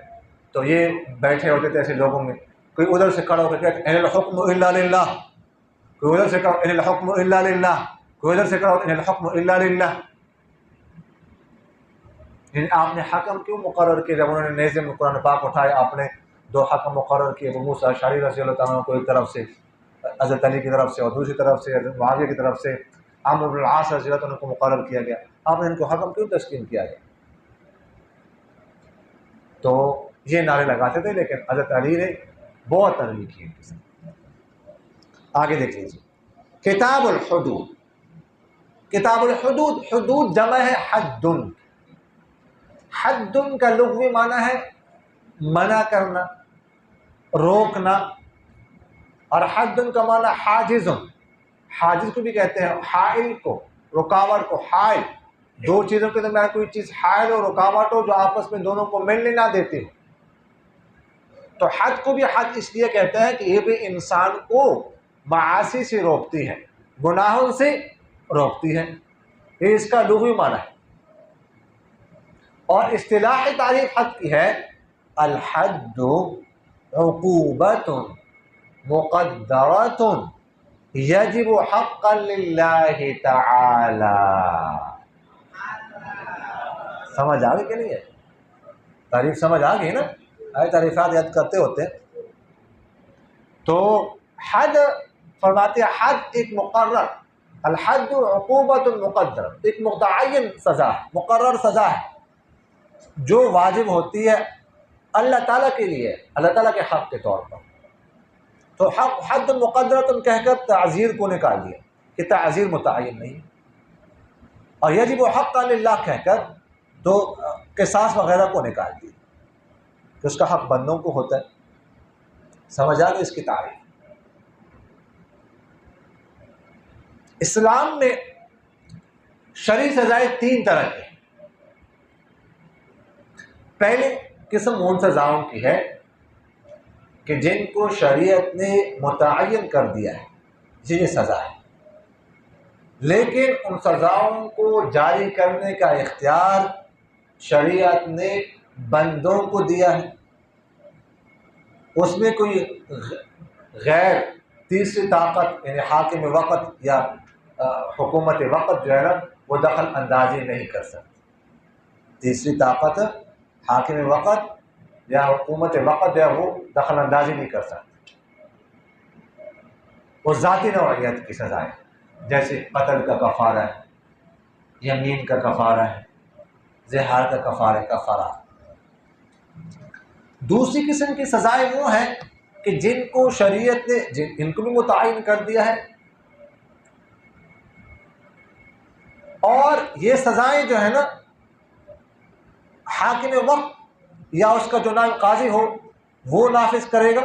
تو یہ بیٹھے ہوتے تھے ایسے لوگوں میں، کوئی ادھر سے کھڑا ہو کر کہتے ان الحکم الا للہ، کوئی ادھر سے کہا ان الحکم الا للہ، کوئی ادھر سے کہا ان الحکم الا للہ۔ یعنی آپ نے حکم کیوں مقرر کیا؟ جب انہوں نے نیزے میں قرآن پاک اٹھائے، آپ نے 2 حکم مقرر کیے، ابو موسیٰ اشعری رضی اللہ تعالیٰ عنہ کو ایک طرف سے، حضرت علی کی طرف سے، اور دوسری طرف سے حضرت معاویہ کی طرف سے عمرو بن العاص رضی اللہ عنہ کو مقرر کیا گیا۔ آپ نے ان کو حکم کیوں تسلیم کیا گیا؟ تو یہ نعرے لگاتے تھے، لیکن حضرت علی نے بہت نرمی کی۔ آگے دیکھ لیجیے کتاب الحدود۔ کتاب الحدود، حدود جمع ہے حد۔ حد کا لغوی معنی ہے منع کرنا، روکنا، اور حد کا معنی حاجز۔ حاجز کو بھی کہتے ہیں حائل کو، رکاوٹ کو، حائل، 2 چیزوں کے درمیان کوئی چیز حائل اور رکاوٹ ہو جو آپس میں دونوں کو ملنے نہ دیتی ہو۔ تو حد کو بھی حد اس لیے کہتے ہیں کہ یہ بھی انسان کو معاصی سے روکتی ہے، گناہوں سے روکتی ہے، یہ اس کا لغوی معنی ہے۔ اور اصطلاحی تعریف حد کی ہے الحد عقوبۃ مقدرۃ یجب حقا للہ تعالی. سمجھ آ گئی کہ نہیں ہے؟ تعریف سمجھ آ گئی نا؟ تعریفات یاد کرتے ہوتے ہیں. تو حد فرماتے ہیں حد ایک مقرر، الحد عقوبۃ مقدر، ایک متعین سزا ہے، مقرر سزا ہے جو واجب ہوتی ہے اللہ تعالیٰ کے لیے، اللہ تعالیٰ کے حق کے طور پر. تو حد مقدرۃ کہہ کر تعزیر کو نکال دیا کہ تعزیر متعین نہیں، اور یجب حقا للہ کہہ کر تو قصاص وغیرہ کو نکال دیا کہ اس کا حق بندوں کو ہوتا ہے. سمجھ آ گئی اس کی تعریف؟ اسلام میں شرعی سزائیں تین طرح کی. پہلی قسم ان سزاؤں کی ہے کہ جن کو شریعت نے متعین کر دیا ہے، یہ سزا ہے، لیکن ان سزاؤں کو جاری کرنے کا اختیار شریعت نے بندوں کو دیا ہے. اس میں کوئی غیر تیسری طاقت یعنی حاکم وقت یا حکومت وقت جو ہے نا وہ دخل اندازی نہیں کر سکتی. تیسری طاقت حاکم وقت یا حکومت وقت جو ہے وہ دخل اندازی نہیں کر سکتی. وہ ذاتی نوعیت کی سزا ہے، جیسے قتل کا کفارہ ہے، یمین کا کفارہ ہے، زہار کا کفارہ. دوسری قسم کی سزائیں وہ ہیں کہ جن کو شریعت نے ان کو بھی متعین کر دیا ہے، اور یہ سزائیں جو ہے نا حاکم وقت یا اس کا جو نائب قاضی ہو وہ نافذ کرے گا،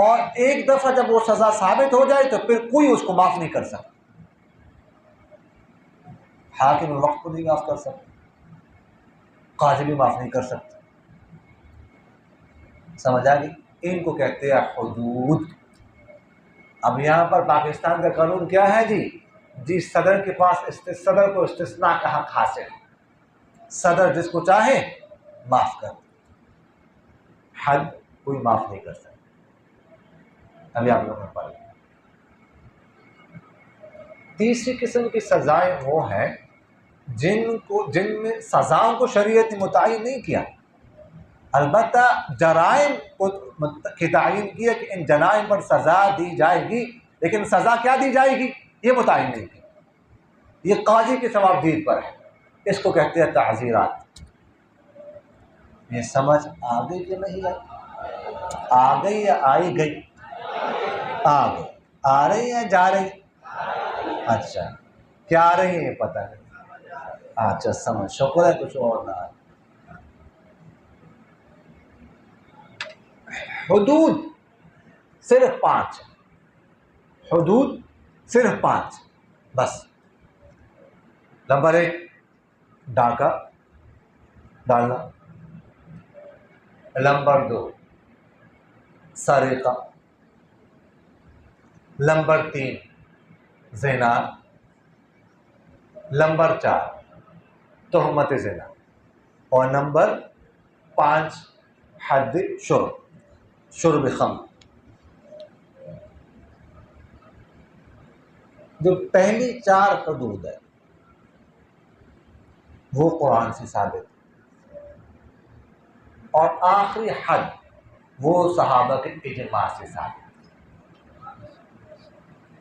اور ایک دفعہ جب وہ سزا ثابت ہو جائے تو پھر کوئی اس کو معاف نہیں کر سکتا. حاکم وقت کو نہیں معاف کر سکتا، قاضی بھی معاف نہیں کر سکتا. سمجھ آ گئی؟ ان کو کہتے ہیں حدود. اب یہاں پر پاکستان کا قانون کیا ہے جی صدر کے پاس صدر کو استثناء کا حق حاصل ہے. صدر جس کو چاہے معاف کر، حد کوئی معاف نہیں کر سکتا. ابھی آپ لوگوں نے پڑھا. تیسری قسم کی سزائیں وہ ہیں جن میں سزاؤں کو شریعت نے متعین نہیں کیا، البتہ جرائم کی تعین کی ہے کہ ان جرائم پر سزا دی جائے گی، لیکن سزا کیا دی جائے گی یہ متعین نہیں کی. یہ قاضی کے ثوابدید پر ہے. اس کو کہتے ہیں تعزیرات. یہ سمجھ آ گئی کہ نہیں آ گئی یا آئی گئی؟ آ گئی. آ رہی ہے جا رہی؟ اچھا کیا آ رہی ہے یہ پتہ نہیں. اچھا سمجھ، شکر ہے کچھ اور نہ. حدود صرف 5، حدود صرف 5 بس. نمبر 1 ڈاکہ ڈالنا، نمبر 2 سرقہ، نمبر 3 زنا، نمبر 4 تہمت زنا، اور نمبر 5 حد شرب خمر. جو پہلی 4 حدود ہے وہ قرآن سے ثابت، اور آخری حد وہ صحابہ کے اجماع سے ثابت.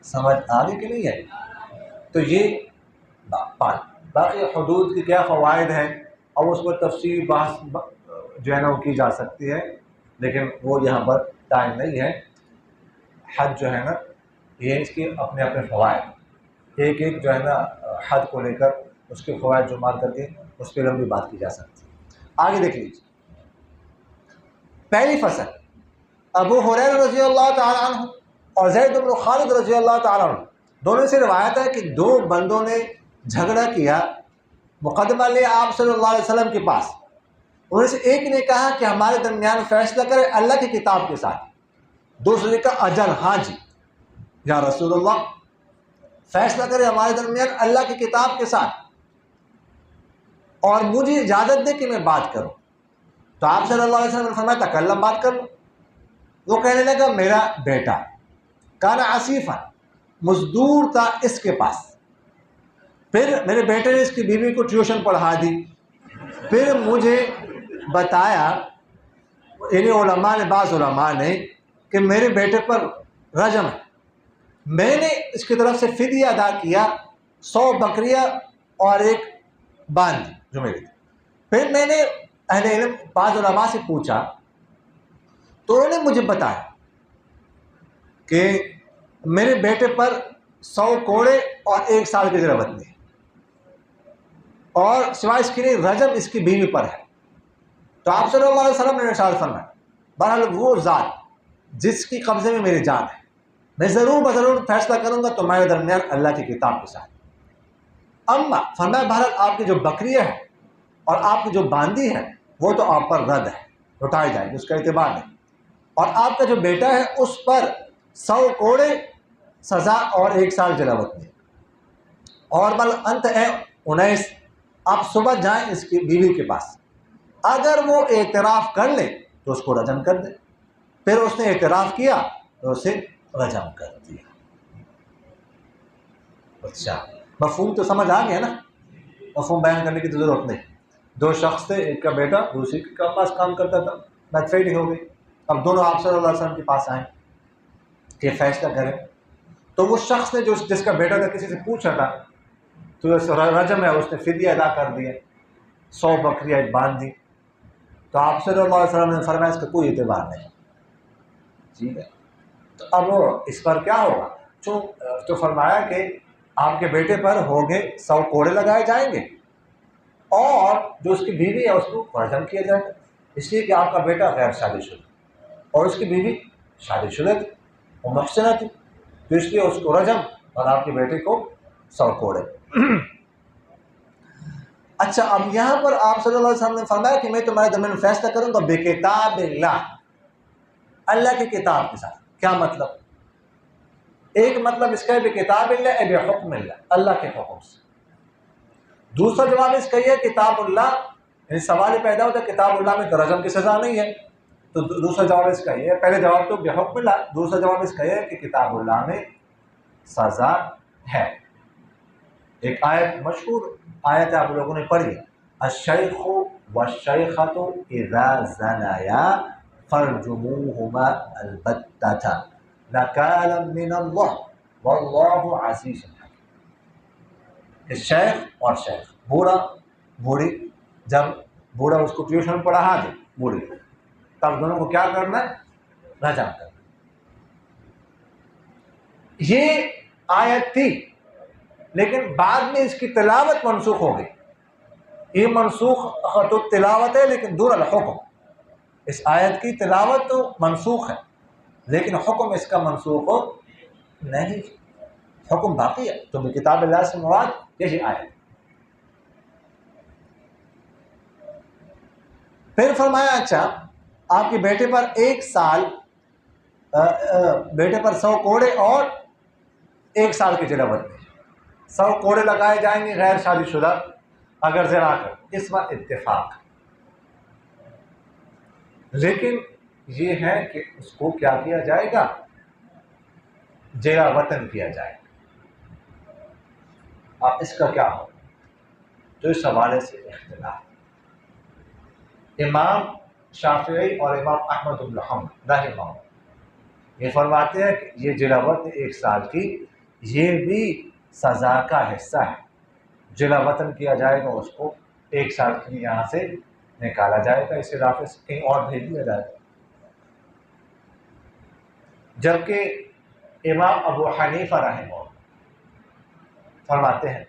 سمجھ آ گئی کہ نہیں ہے؟ تو یہ 5. باقی حدود کی کیا فوائد ہیں اور اس پر تفصیل بحث جو ہے نا وہ کی جا سکتی ہے، لیکن وہ یہاں پر ٹائم نہیں ہے. حد جو ہے نا یہ اس کے اپنے اپنے فوائد، ایک جو ہے نا حد کو لے کر اس کے فوائد جمع کر کے اس پہ لمبی بات کی جا سکتی ہے. آگے دیکھ لیجیے. پہلی فصل ابو ہریرہ رضی اللہ تعالیٰ عنہ اور زید بن خالد رضی اللہ تعالیٰ عنہ دونوں سے روایت ہے کہ 2 بندوں نے جھگڑا کیا، مقدمہ لے آپ صلی اللہ علیہ وسلم کے پاس. انہیں سے ایک نے کہا کہ ہمارے درمیان فیصلہ کرے اللہ کی کتاب کے ساتھ. دوسرے نے کہا اجل ہاں جی یا رسول اللہ، فیصلہ کرے ہمارے درمیان اللہ کی کتاب کے ساتھ اور مجھے اجازت دے کہ میں بات کروں. تو آپ صلی اللہ علیہ وسلم نے فرمایا تکلم، بات کر لو. وہ کہنے لگا میرا بیٹا کانا عصیفا مزدور تھا اس کے پاس. پھر میرے بیٹے نے اس کی بیوی کو ٹیوشن پڑھا دی. پھر مجھے بتایا انہیں علماء نے، بعض علماء نے، کہ میرے بیٹے پر رجم ہے. میں نے اس کی طرف سے فدیہ ادا کیا 100 بکریاں اور ایک باندھ جو میری تھی. پھر میں نے اہل علم بعض علماء سے پوچھا تو انہوں نے مجھے بتایا کہ میرے بیٹے پر 100 کوڑے اور 1 سال کی ضرورت نہیں، اور سوائے اس کے لیے رجم اس کی بیوی پر ہے. تو آپ صلی اللہ علیہ وسلم نے ارشاد فرمایا بہرحال وہ ذات جس کی قبضے میں میری جان ہے، میں ضرور بضرور فیصلہ کروں گا تمہارے درمیان اللہ کی کتاب کے ساتھ. اما فرمایا بہرحال آپ کی جو بکریاں ہیں اور آپ کی جو باندی ہے وہ تو آپ پر رد ہے، لوٹائی جائے گی، اس کا اعتبار نہیں. اور آپ کا جو بیٹا ہے اس پر 100 کوڑے سزا اور 1 سال جلاوت میں. اور بل انت اے انیس، آپ صبح جائیں اس کی بیوی کے پاس، اگر وہ اعتراف کر لے تو اس کو رجم کر دے. پھر اس نے اعتراف کیا تو اسے رجم کر دیا. اچھا مفہوم تو سمجھ آ گیا نا، مفہوم بیان کرنے کی تو ضرورت نہیں. 2 شخص تھے، ایک کا بیٹا دوسری کے پاس کام کرتا تھا، بات فیل ہو گئی. اب دونوں آپ صلی اللہ علیہ وسلم کے پاس آئیں کہ فیصلہ کریں. تو وہ شخص نے جو جس کا بیٹا تھا کسی سے پوچھا تھا تو رجم ہے، اس نے فدیہ ادا کر دیا، 100 بکریاں ایک باندھ دی. تو آپ صلی اللہ علیہ وسلم نے فرمایا اس کا کوئی اعتبار نہیں. ٹھیک ہے، تو اب اس پر کیا ہوگا؟ تو فرمایا کہ آپ کے بیٹے پر ہوگے 100 کوڑے لگائے جائیں گے اور جو اس کی بیوی ہے اس کو رجم کیا جائے گا، اس لیے کہ آپ کا بیٹا غیر شادی شدہ اور اس کی بیوی شادی شدہ تھی، وہ محسنہ تھی، تو اس لیے اس کو رجم اور آپ کے بیٹے کو 100 کوڑے. اچھا اب یہاں پر آپ صلی اللہ علیہ وسلم نے فرمایا کہ میں تمہارے درمیان فیصلہ کروں گا بکتاب اللہ، اللہ کی کتاب کے ساتھ. کیا مطلب؟ ایک مطلب اس کا ہے بکتاب اللہ، بحکم اللہ، اللہ کے حکم سے. دوسرا جواب اس کا یہ ہے کتاب اللہ، یعنی سوال پیدا ہوتا ہے کتاب اللہ میں تو رجم کی سزا نہیں ہے. تو دوسرا جواب اس کا یہ ہے، پہلے جواب تو بحکم اللہ، دوسرا جواب اس کا یہ ہے کہ کتاب اللہ میں سزا ہے. ایک آیت مشہور آیت آپ لوگوں نے پڑھی، الشیخ والشیخۃ اذا زنیا فرجموہما البتۃ نکالا من اللہ واللہ عزیز حکیم. کہ شیخ اور شیخ، بوڑھا بوڑھی، جب بوڑھا اس کو ٹیوشن پڑھا دے بوڑھی، تب دونوں کو کیا کرنا ہے؟ رجم کرنا. یہ آیت تھی لیکن بعد میں اس کی تلاوت منسوخ ہو گئی. یہ منسوخ تو تلاوت ہے لیکن دور الحکم. اس آیت کی تلاوت تو منسوخ ہے لیکن حکم اس کا منسوخ نہیں، حکم باقی ہے. تو کتاب اللہ سے مراد یہی آیت. پھر فرمایا اچھا آپ کے بیٹے پر 1 سال، بیٹے پر 100 کوڑے اور 1 سال کی جلاوت میں. 100 کوڑے لگائے جائیں گے غیر شادی شدہ اگر زنا کر، اس پر اتفاق. لیکن یہ ہے کہ اس کو کیا کیا جائے گا؟ جلا وطن کیا جائے گا. اب اس کا کیا ہو؟ تو اس حوالے سے اختلاف. امام شافعی اور امام احمد بن حنبل رحمہ اللہ یہ فرماتے ہیں کہ یہ جلا وطن 1 سال کی یہ بھی سزا کا حصہ ہے. جلا وطن کیا جائے گا، اس کو 1 سال کے لیے یہاں سے نکالا جائے گا، اس علاقے سے کہیں اور بھیج دیا جائے گا. جبکہ امام ابو حنیفہ رحمہ اللہ فرماتے ہیں،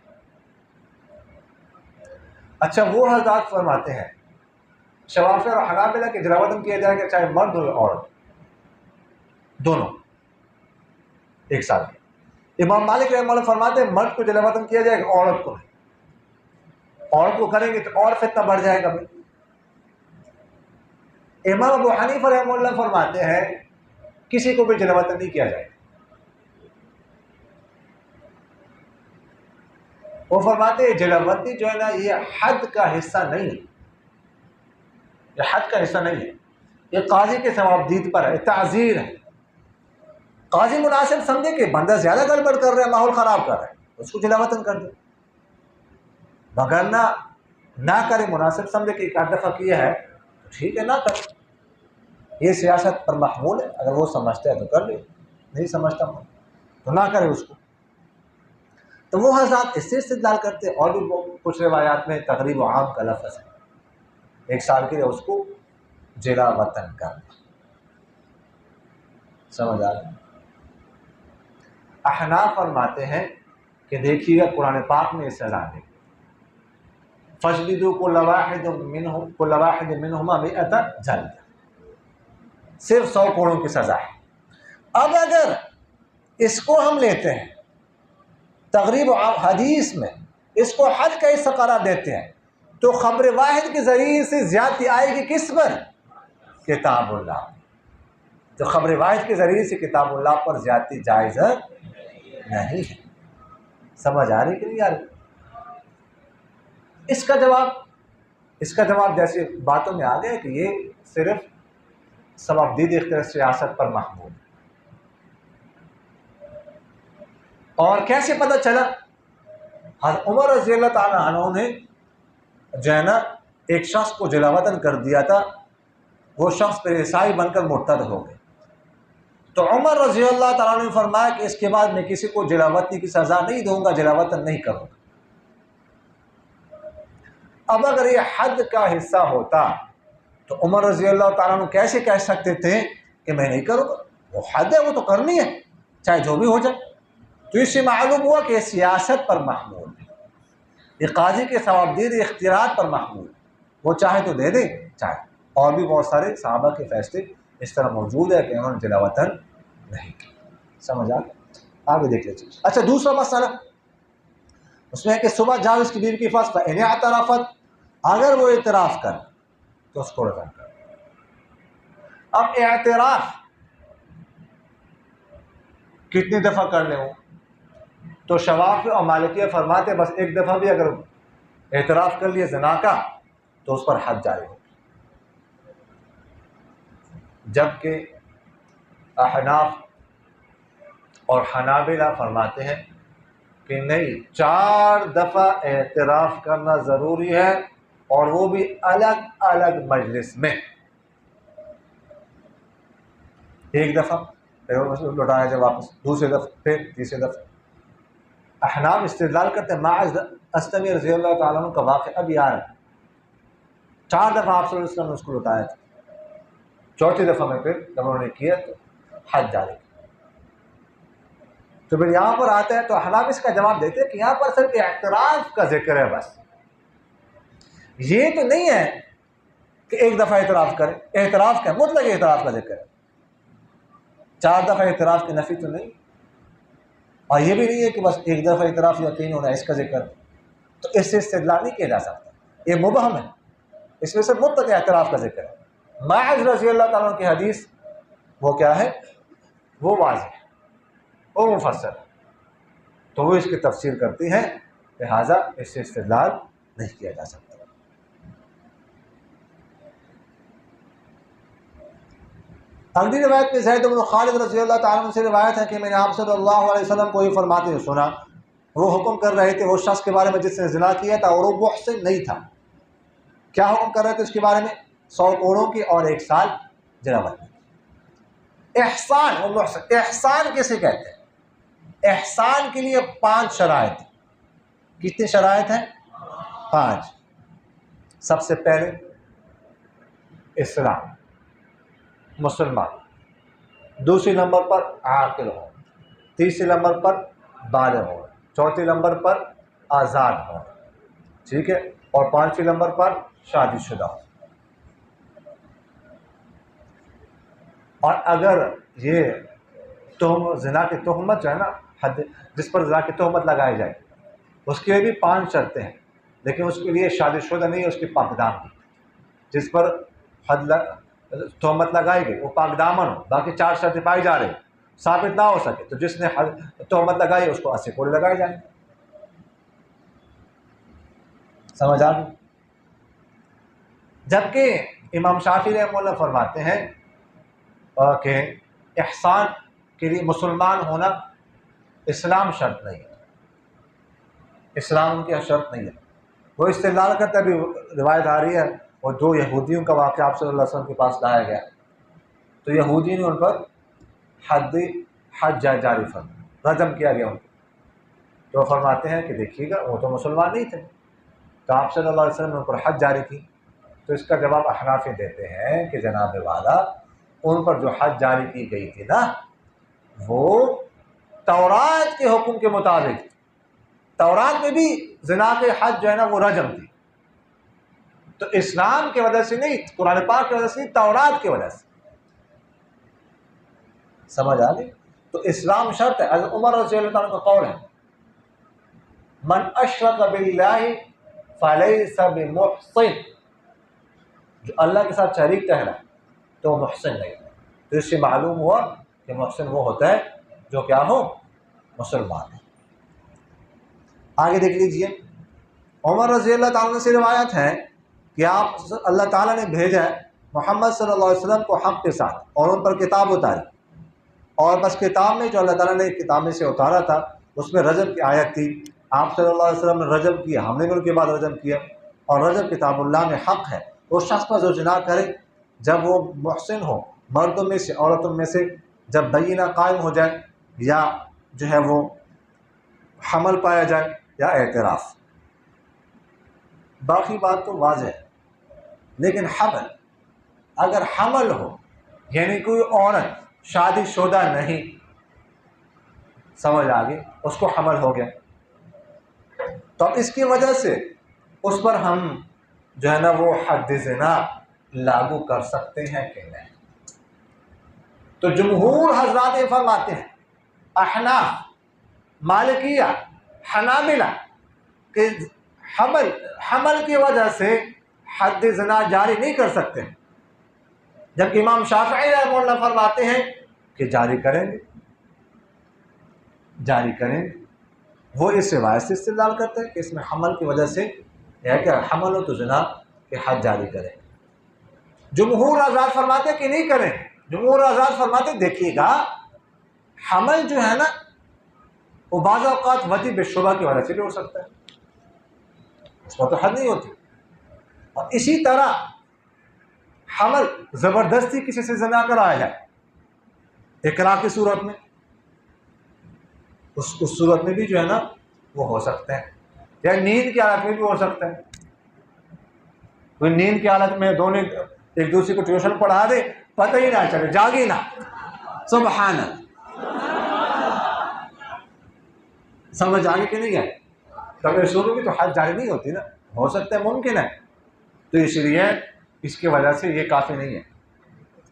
اچھا وہ حضرات فرماتے ہیں شوافی اور حنابلہ کہ جلا وطن کیا جائے گا چاہے مرد ہو یا عورت، دونوں 1 سال کے. امام مالک رحمہ اللہ فرماتے ہیں مرد کو جلا وطن کیا جائے گا، عورت کو نہیں. عورت کو کریں گے تو اور فتنہ بڑھ جائے گا. امام ابو حنیفہ رحمہ اللہ فرماتے ہیں کسی کو بھی جلا وطن نہیں کیا جائے گا. وہ فرماتے ہیں جلا وطنی جو ہے نا یہ حد کا حصہ نہیں ہے، یہ حد کا حصہ نہیں ہے. یہ قاضی کے ثوابدید پر ہے، تعزیر ہے۔ قاضی مناسب سمجھے کہ بندہ زیادہ گڑبڑ کر رہا ہے، ماحول خراب کر رہا ہے، اس کو جلا وطن کر دے، مگر نہ کرے، مناسب سمجھے کہ ایک آدھ دفعہ کیا ہے تو ٹھیک ہے، نہ کرے، یہ سیاست پر محمول ہے، اگر وہ سمجھتا ہے تو کر لے، نہیں سمجھتا تو نہ کرے اس کو۔ تو وہ حضرات اس سے استدلال کرتے ہیں، اور بھی کچھ روایات میں تقریب عام کا لفظ ہے، 1 سال کے لیے اس کو جلا وطن کر دے۔ سمجھ آ گئی؟ احناف فرماتے ہیں کہ دیکھیے گا قرآن پاک میں یہ سزا دے، فَاجْلِدُوا كُلَّ وَاحِدٍ مِّنْهُمَا 100 جلد، صرف 100 کوڑوں کی سزا ہے۔ اب اگر اس کو ہم لیتے ہیں تقریب حدیث میں، اس کو حد کا حصہ قرار دیتے ہیں، تو خبر واحد کے ذریعے سے زیادتی آئے گی کس پر؟ کتاب اللہ۔ تو خبر واحد کے ذریعے سے کتاب اللہ پر زیادتی جائز نہیں ہے۔ سمجھ آ رہی کہ نہیں آ رہی؟ اس کا جواب جیسے باتوں میں آ گیا کہ یہ صرف ثوابدید اختیار سیاست پر محمول ہے۔ اور کیسے پتہ چلا؟ حضرت عمر رضی اللہ تعالیٰ عنہ نے جو ہے نا ایک شخص کو جلا وطن کر دیا تھا، وہ شخص پھر عیسائی بن کر مرتد ہو گئے، تو عمر رضی اللہ تعالیٰ عنہ نے فرمایا کہ اس کے بعد میں کسی کو جلا وطنی کی سزا نہیں دوں گا، جلا وطن نہیں کروں گا۔ اب اگر یہ حد کا حصہ ہوتا تو عمر رضی اللہ تعالیٰ عنہ کیسے کہہ سکتے تھے کہ میں نہیں کروں گا؟ وہ حد ہے، وہ تو کرنی ہے، چاہے جو بھی ہو جائے۔ تو اس سے معلوم ہوا کہ سیاست پر محمول ہے، یہ قاضی کے ثوابدید اختیارات پر محمول ہے، وہ چاہے تو دے دے، چاہے۔ اور بھی بہت سارے صحابہ کے فیصلے اس طرح موجود ہے کہ انہوں نے جلا وطن نہیں کیا۔ سمجھ آگے دیکھ لیجیے۔ اچھا، دوسرا مسئلہ اس میں ہے کہ صبح جاؤ اس کی بیوی کے پاس، فَإِنِ اعْتَرَفَتْ، اگر وہ اعتراف کر تو اس کو رجم کر۔ اب اعتراف کتنی دفعہ کر لیں؟ تو شوافی اور مالکیہ فرماتے بس 1 دفعہ بھی اگر اعتراف کر لیے زنا کا تو اس پر حد جاری ہو، جبکہ احناف اور حنابلہ فرماتے ہیں کہ نہیں، 4 دفعہ اعتراف کرنا ضروری ہے، اور وہ بھی الگ الگ مجلس میں۔ 1 دفعہ پھر لوٹایا جائے واپس، دوسرے دفعہ، پھر تیسرے دفعہ۔ احناف استدلال کرتے ہیں معاذ اسلمی رضی اللہ تعالیٰ عنہ کا واقعہ ابھی آ رہا ہے، 4 دفعہ آپ صلی اللہ علیہ وسلم نے اس کو لوٹایا تھا، 4تھی دفعہ میں پھر جب انہوں نے کیا تو حد جاری کیا۔ تو پھر یہاں پر آتا ہے تو احناف اس کا جواب دیتے ہیں کہ یہاں پر صرف اعتراف کا ذکر ہے، بس یہ تو نہیں ہے کہ 1 دفعہ اعتراف کرے، اعتراف کا مطلق اعتراف کا ذکر ہے، 4 دفعہ اعتراف کی نفی تو نہیں، اور یہ بھی نہیں ہے کہ بس 1 دفعہ اعتراف یقین ہونا اس کا ذکر، تو اس سے استدلال نہیں کیا جا سکتا، یہ مبہم ہے، اس میں سے مطلق اعتراف کا ذکر ہے۔ ماعز رضی اللہ تعالیٰ عنہ کی حدیث وہ کیا ہے؟ وہ واضح ہے، وہ مفصل ہے، تو وہ اس کی تفسیر کرتی ہیں، لہٰذا اس سے استدلال نہیں کیا جا سکتا۔ اگلی روایت میں زید بن خالد رضی اللہ تعالیٰ عنہ سے روایت ہے کہ میں نے آپ صلی اللہ علیہ وسلم کو یہ فرماتے ہوئے سنا، وہ حکم کر رہے تھے وہ شخص کے بارے میں جس نے زنا کیا تھا اور وہ محسن نہیں تھا۔ کیا حکم کر رہے تھے اس کے بارے میں؟ 100 کوڑوں کی اور 1 سال جلا وطن۔ احسان اور محسن، احسان کسے کہتے ہیں؟ احسان کے لیے 5 شرائط۔ کتنی شرائط ہیں؟ 5۔ سب سے پہلے اسلام، مسلمان، دوسرے نمبر پر عاقل ہو، تیسرے نمبر پر بالغ ہو، چوتھے نمبر پر آزاد ہو، ٹھیک ہے، اور 5ویں نمبر پر شادی شدہ ہو۔ اور اگر یہ زنا کی تہمت جو ہے نا، حد جس پر زنا کی تہمت لگائی جائے، اس کے لیے بھی 5 شرطیں ہیں، لیکن اس کے لیے شادی شدہ نہیں، اس کی پاکدام کی، جس پر تہمت لگائی گئی وہ پاک دامن ہو، باقی 4 شرطیں پائی جا رہی ثابت نہ ہو سکے تو جس نے تہمت لگائی اس کو 80 کوڑے لگائے جائیں۔ سمجھ آ گئی؟ جبکہ امام شافعی رحمہ اللہ فرماتے ہیں کہ احسان کے لیے مسلمان ہونا اسلام شرط نہیں ہے، اسلام ان کی شرط نہیں ہے۔ وہ استدلال کرتے ابھی روایت آ رہی ہے، اور جو یہودیوں کا واقعہ آپ صلی اللہ علیہ وسلم کے پاس لایا گیا تو یہودی نے ان پر حد جاری فرمایا، رجم کیا گیا ان کو۔ تو فرماتے ہیں کہ دیکھیے گا وہ تو مسلمان نہیں تھے، تو آپ صلی اللہ علیہ وسلم نے ان پر حد جاری کی۔ تو اس کا جواب احنافی دیتے ہیں کہ جناب والا ان پر جو حد جاری کی گئی تھی نا وہ تورات کے حکم کے مطابق، تورات میں بھی زنا کے حد جو ہے نا وہ رجم تھی، تو اسلام کی وجہ سے نہیں، قرآن پاک کی وجہ سے نہیں، تورات کی وجہ سے، سمجھ آ گئی؟ تو اسلام شرط ہے۔ حضرت عمر رضی اللہ عنہ کا قول ہے من اشرک باللہ فلیس بمحسن، جو اللہ کے ساتھ شریک ٹھہرا تو وہ محسن نہیں ہے۔ تو اس سے معلوم ہوا کہ محسن وہ ہوتا ہے جو کیا ہو، مسلمان ہے۔ آگے دیکھ لیجئے، عمر رضی اللہ تعالیٰ سے روایت ہے کہ آپ اللہ تعالیٰ نے بھیجا ہے محمد صلی اللہ علیہ وسلم کو حق کے ساتھ اور ان پر کتاب اتاری، اور بس کتاب میں جو اللہ تعالیٰ نے کتاب میں سے اتارا تھا اس میں رجم کی آیت تھی، آپ صلی اللہ علیہ وسلم نے رجم کیا، ہم نے بھی ان کے بعد رجم کیا، اور رجم کتاب اللہ میں حق ہے۔ اس شخص پر جو جناح کرے جب وہ محسن ہو، مردوں میں سے عورتوں میں سے، جب بینہ قائم ہو جائے یا جو ہے وہ حمل پایا جائے یا اعتراف، باقی بات تو واضح ہے۔ لیکن حمل، اگر حمل ہو یعنی کوئی عورت شادی شدہ نہیں، سمجھ آ گئی، اس کو حمل ہو گیا، تو اب اس کی وجہ سے اس پر ہم جو ہے نا وہ حد زنا لاگو کر سکتے ہیں کہ نہیں؟ تو جمہور حضرات یہ فرماتے ہیں، احناف، مالکیہ، حنابلہ، کہ حمل کی وجہ سے حد زنا جاری نہیں کر سکتے، جبکہ امام شافعی رحمہ اللہ فرماتے ہیں کہ جاری کریں گے، جاری کریں گے۔ وہ اس روایت سے استدلال کرتے ہیں کہ اس میں حمل کی وجہ سے ہے کہ حمل ہو تو زنا کے حد جاری کریں۔ جمہور حضرات فرماتے ہیں کہ نہیں کریں، جمہور حضرات فرماتے ہیں دیکھیے گا حمل جو ہے نا وہ بعض اوقات وجہ بالشبہ کی وجہ سے بھی ہو سکتا ہے، اس پر تو حد نہیں ہوتی، اور اسی طرح حمل زبردستی کسی سے زنا کرایا جائے اکراہ کی صورت میں، اس صورت میں بھی جو ہے نا وہ ہو سکتے ہیں، یا نیند کی حالت میں بھی ہو سکتا ہے۔ کوئی نیند کی حالت میں دونوں ایک دوسرے کو ٹیوشن پڑھا دے، پتہ ہی نہ چلے، جاگی نہ، سبحان اللہ، سمجھ آگے کہ نہیں گئے؟ تو شروع کی تو حد جاری نہیں ہوتی نا، ہو سکتا ہے، ممکن ہے، تو اس لیے اس کی وجہ سے یہ کافی نہیں ہے۔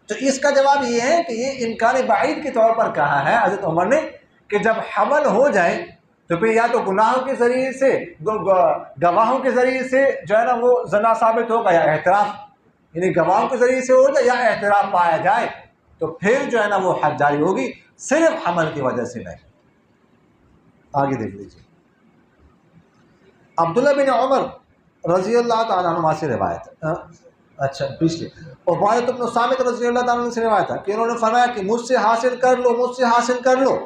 تو اس کا جواب یہ ہے کہ یہ انکار بعید کے طور پر کہا ہے حضرت عمر نے کہ جب حمل ہو جائے تو پھر یا تو گناہوں کے ذریعے سے، گواہوں کے ذریعے سے جو ہے نا وہ زنا ثابت ہوگا، یا اعتراف، یعنی گواہوں کے ذریعے سے ہو جائے یا اعتراف پایا جائے تو پھر جو ہے نا وہ حد جاری ہوگی، صرف حمل کی وجہ سے نہیں۔ آگے دیکھ لیجیے، عبداللہ بن عمر رضی اللہ تعالیٰ عنہ سے روایت ہے، اچھا پچھلے، عبادہ بن صامت رضی اللہ تعالیٰ عنہ سے روایت ہے کہ انہوں نے فرمایا کہ مجھ سے حاصل کر لو، مجھ سے حاصل کر لو،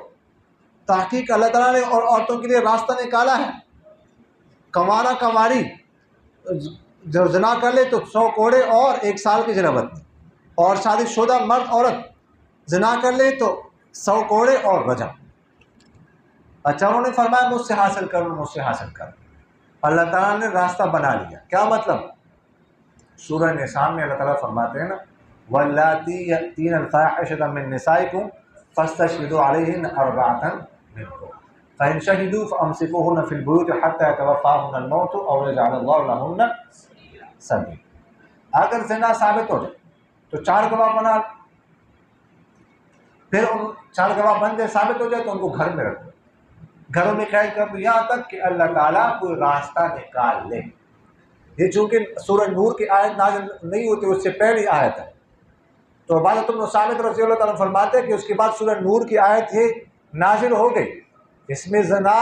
تحقیق اللہ تعالیٰ نے اور عورتوں کے لیے راستہ نکالا ہے، کنوارا کنواری جو زنا کر لے تو 100 کوڑے اور 1 سال کی جنابت میں، اور شادی شدہ مرد عورت زنا کر لے تو 100 کوڑے اور رجم۔ اچھا، انہوں نے فرمایا مجھ سے حاصل کر لو، مجھ سے حاصل کر لو، اللہ تعالیٰ نے راستہ بنا لیا۔ کیا مطلب؟ سورہ نساء میں اللہ تعالیٰ فرماتے ہیں نا وَاللَّاتِي يَأْتِينَ الْفَاحِشَةَ مِن نِّسَائِكُمْ فَاسْتَشْهِدُوا عَلَيْهِنَّ 4 منكم فإن شهدوا فأمسكوهن في البيوت حتى يتوفاهن الموت أو يجعل الله لهن سبيلا۔ اگر زنا ثابت ہو جائے تو 4 گواہ بنا، پھر ان 4 گواہ بن جائے، ثابت ہو جائے تو ان کو گھر میں رکھو، گھروں میں قید کر دو، یہاں تک کہ اللہ تعالیٰ کوئی راستہ نکال لے۔ یہ چونکہ سورہ نور کی آیت نازل نہیں ہوتی، اس سے پہلی آیت ہے، تو عبادہ بن صامت رضی اللہ تعالیٰ فرماتے ہیں کہ اس کے بعد سورہ نور کی آیت یہ نازل ہو گئی، اس میں زنا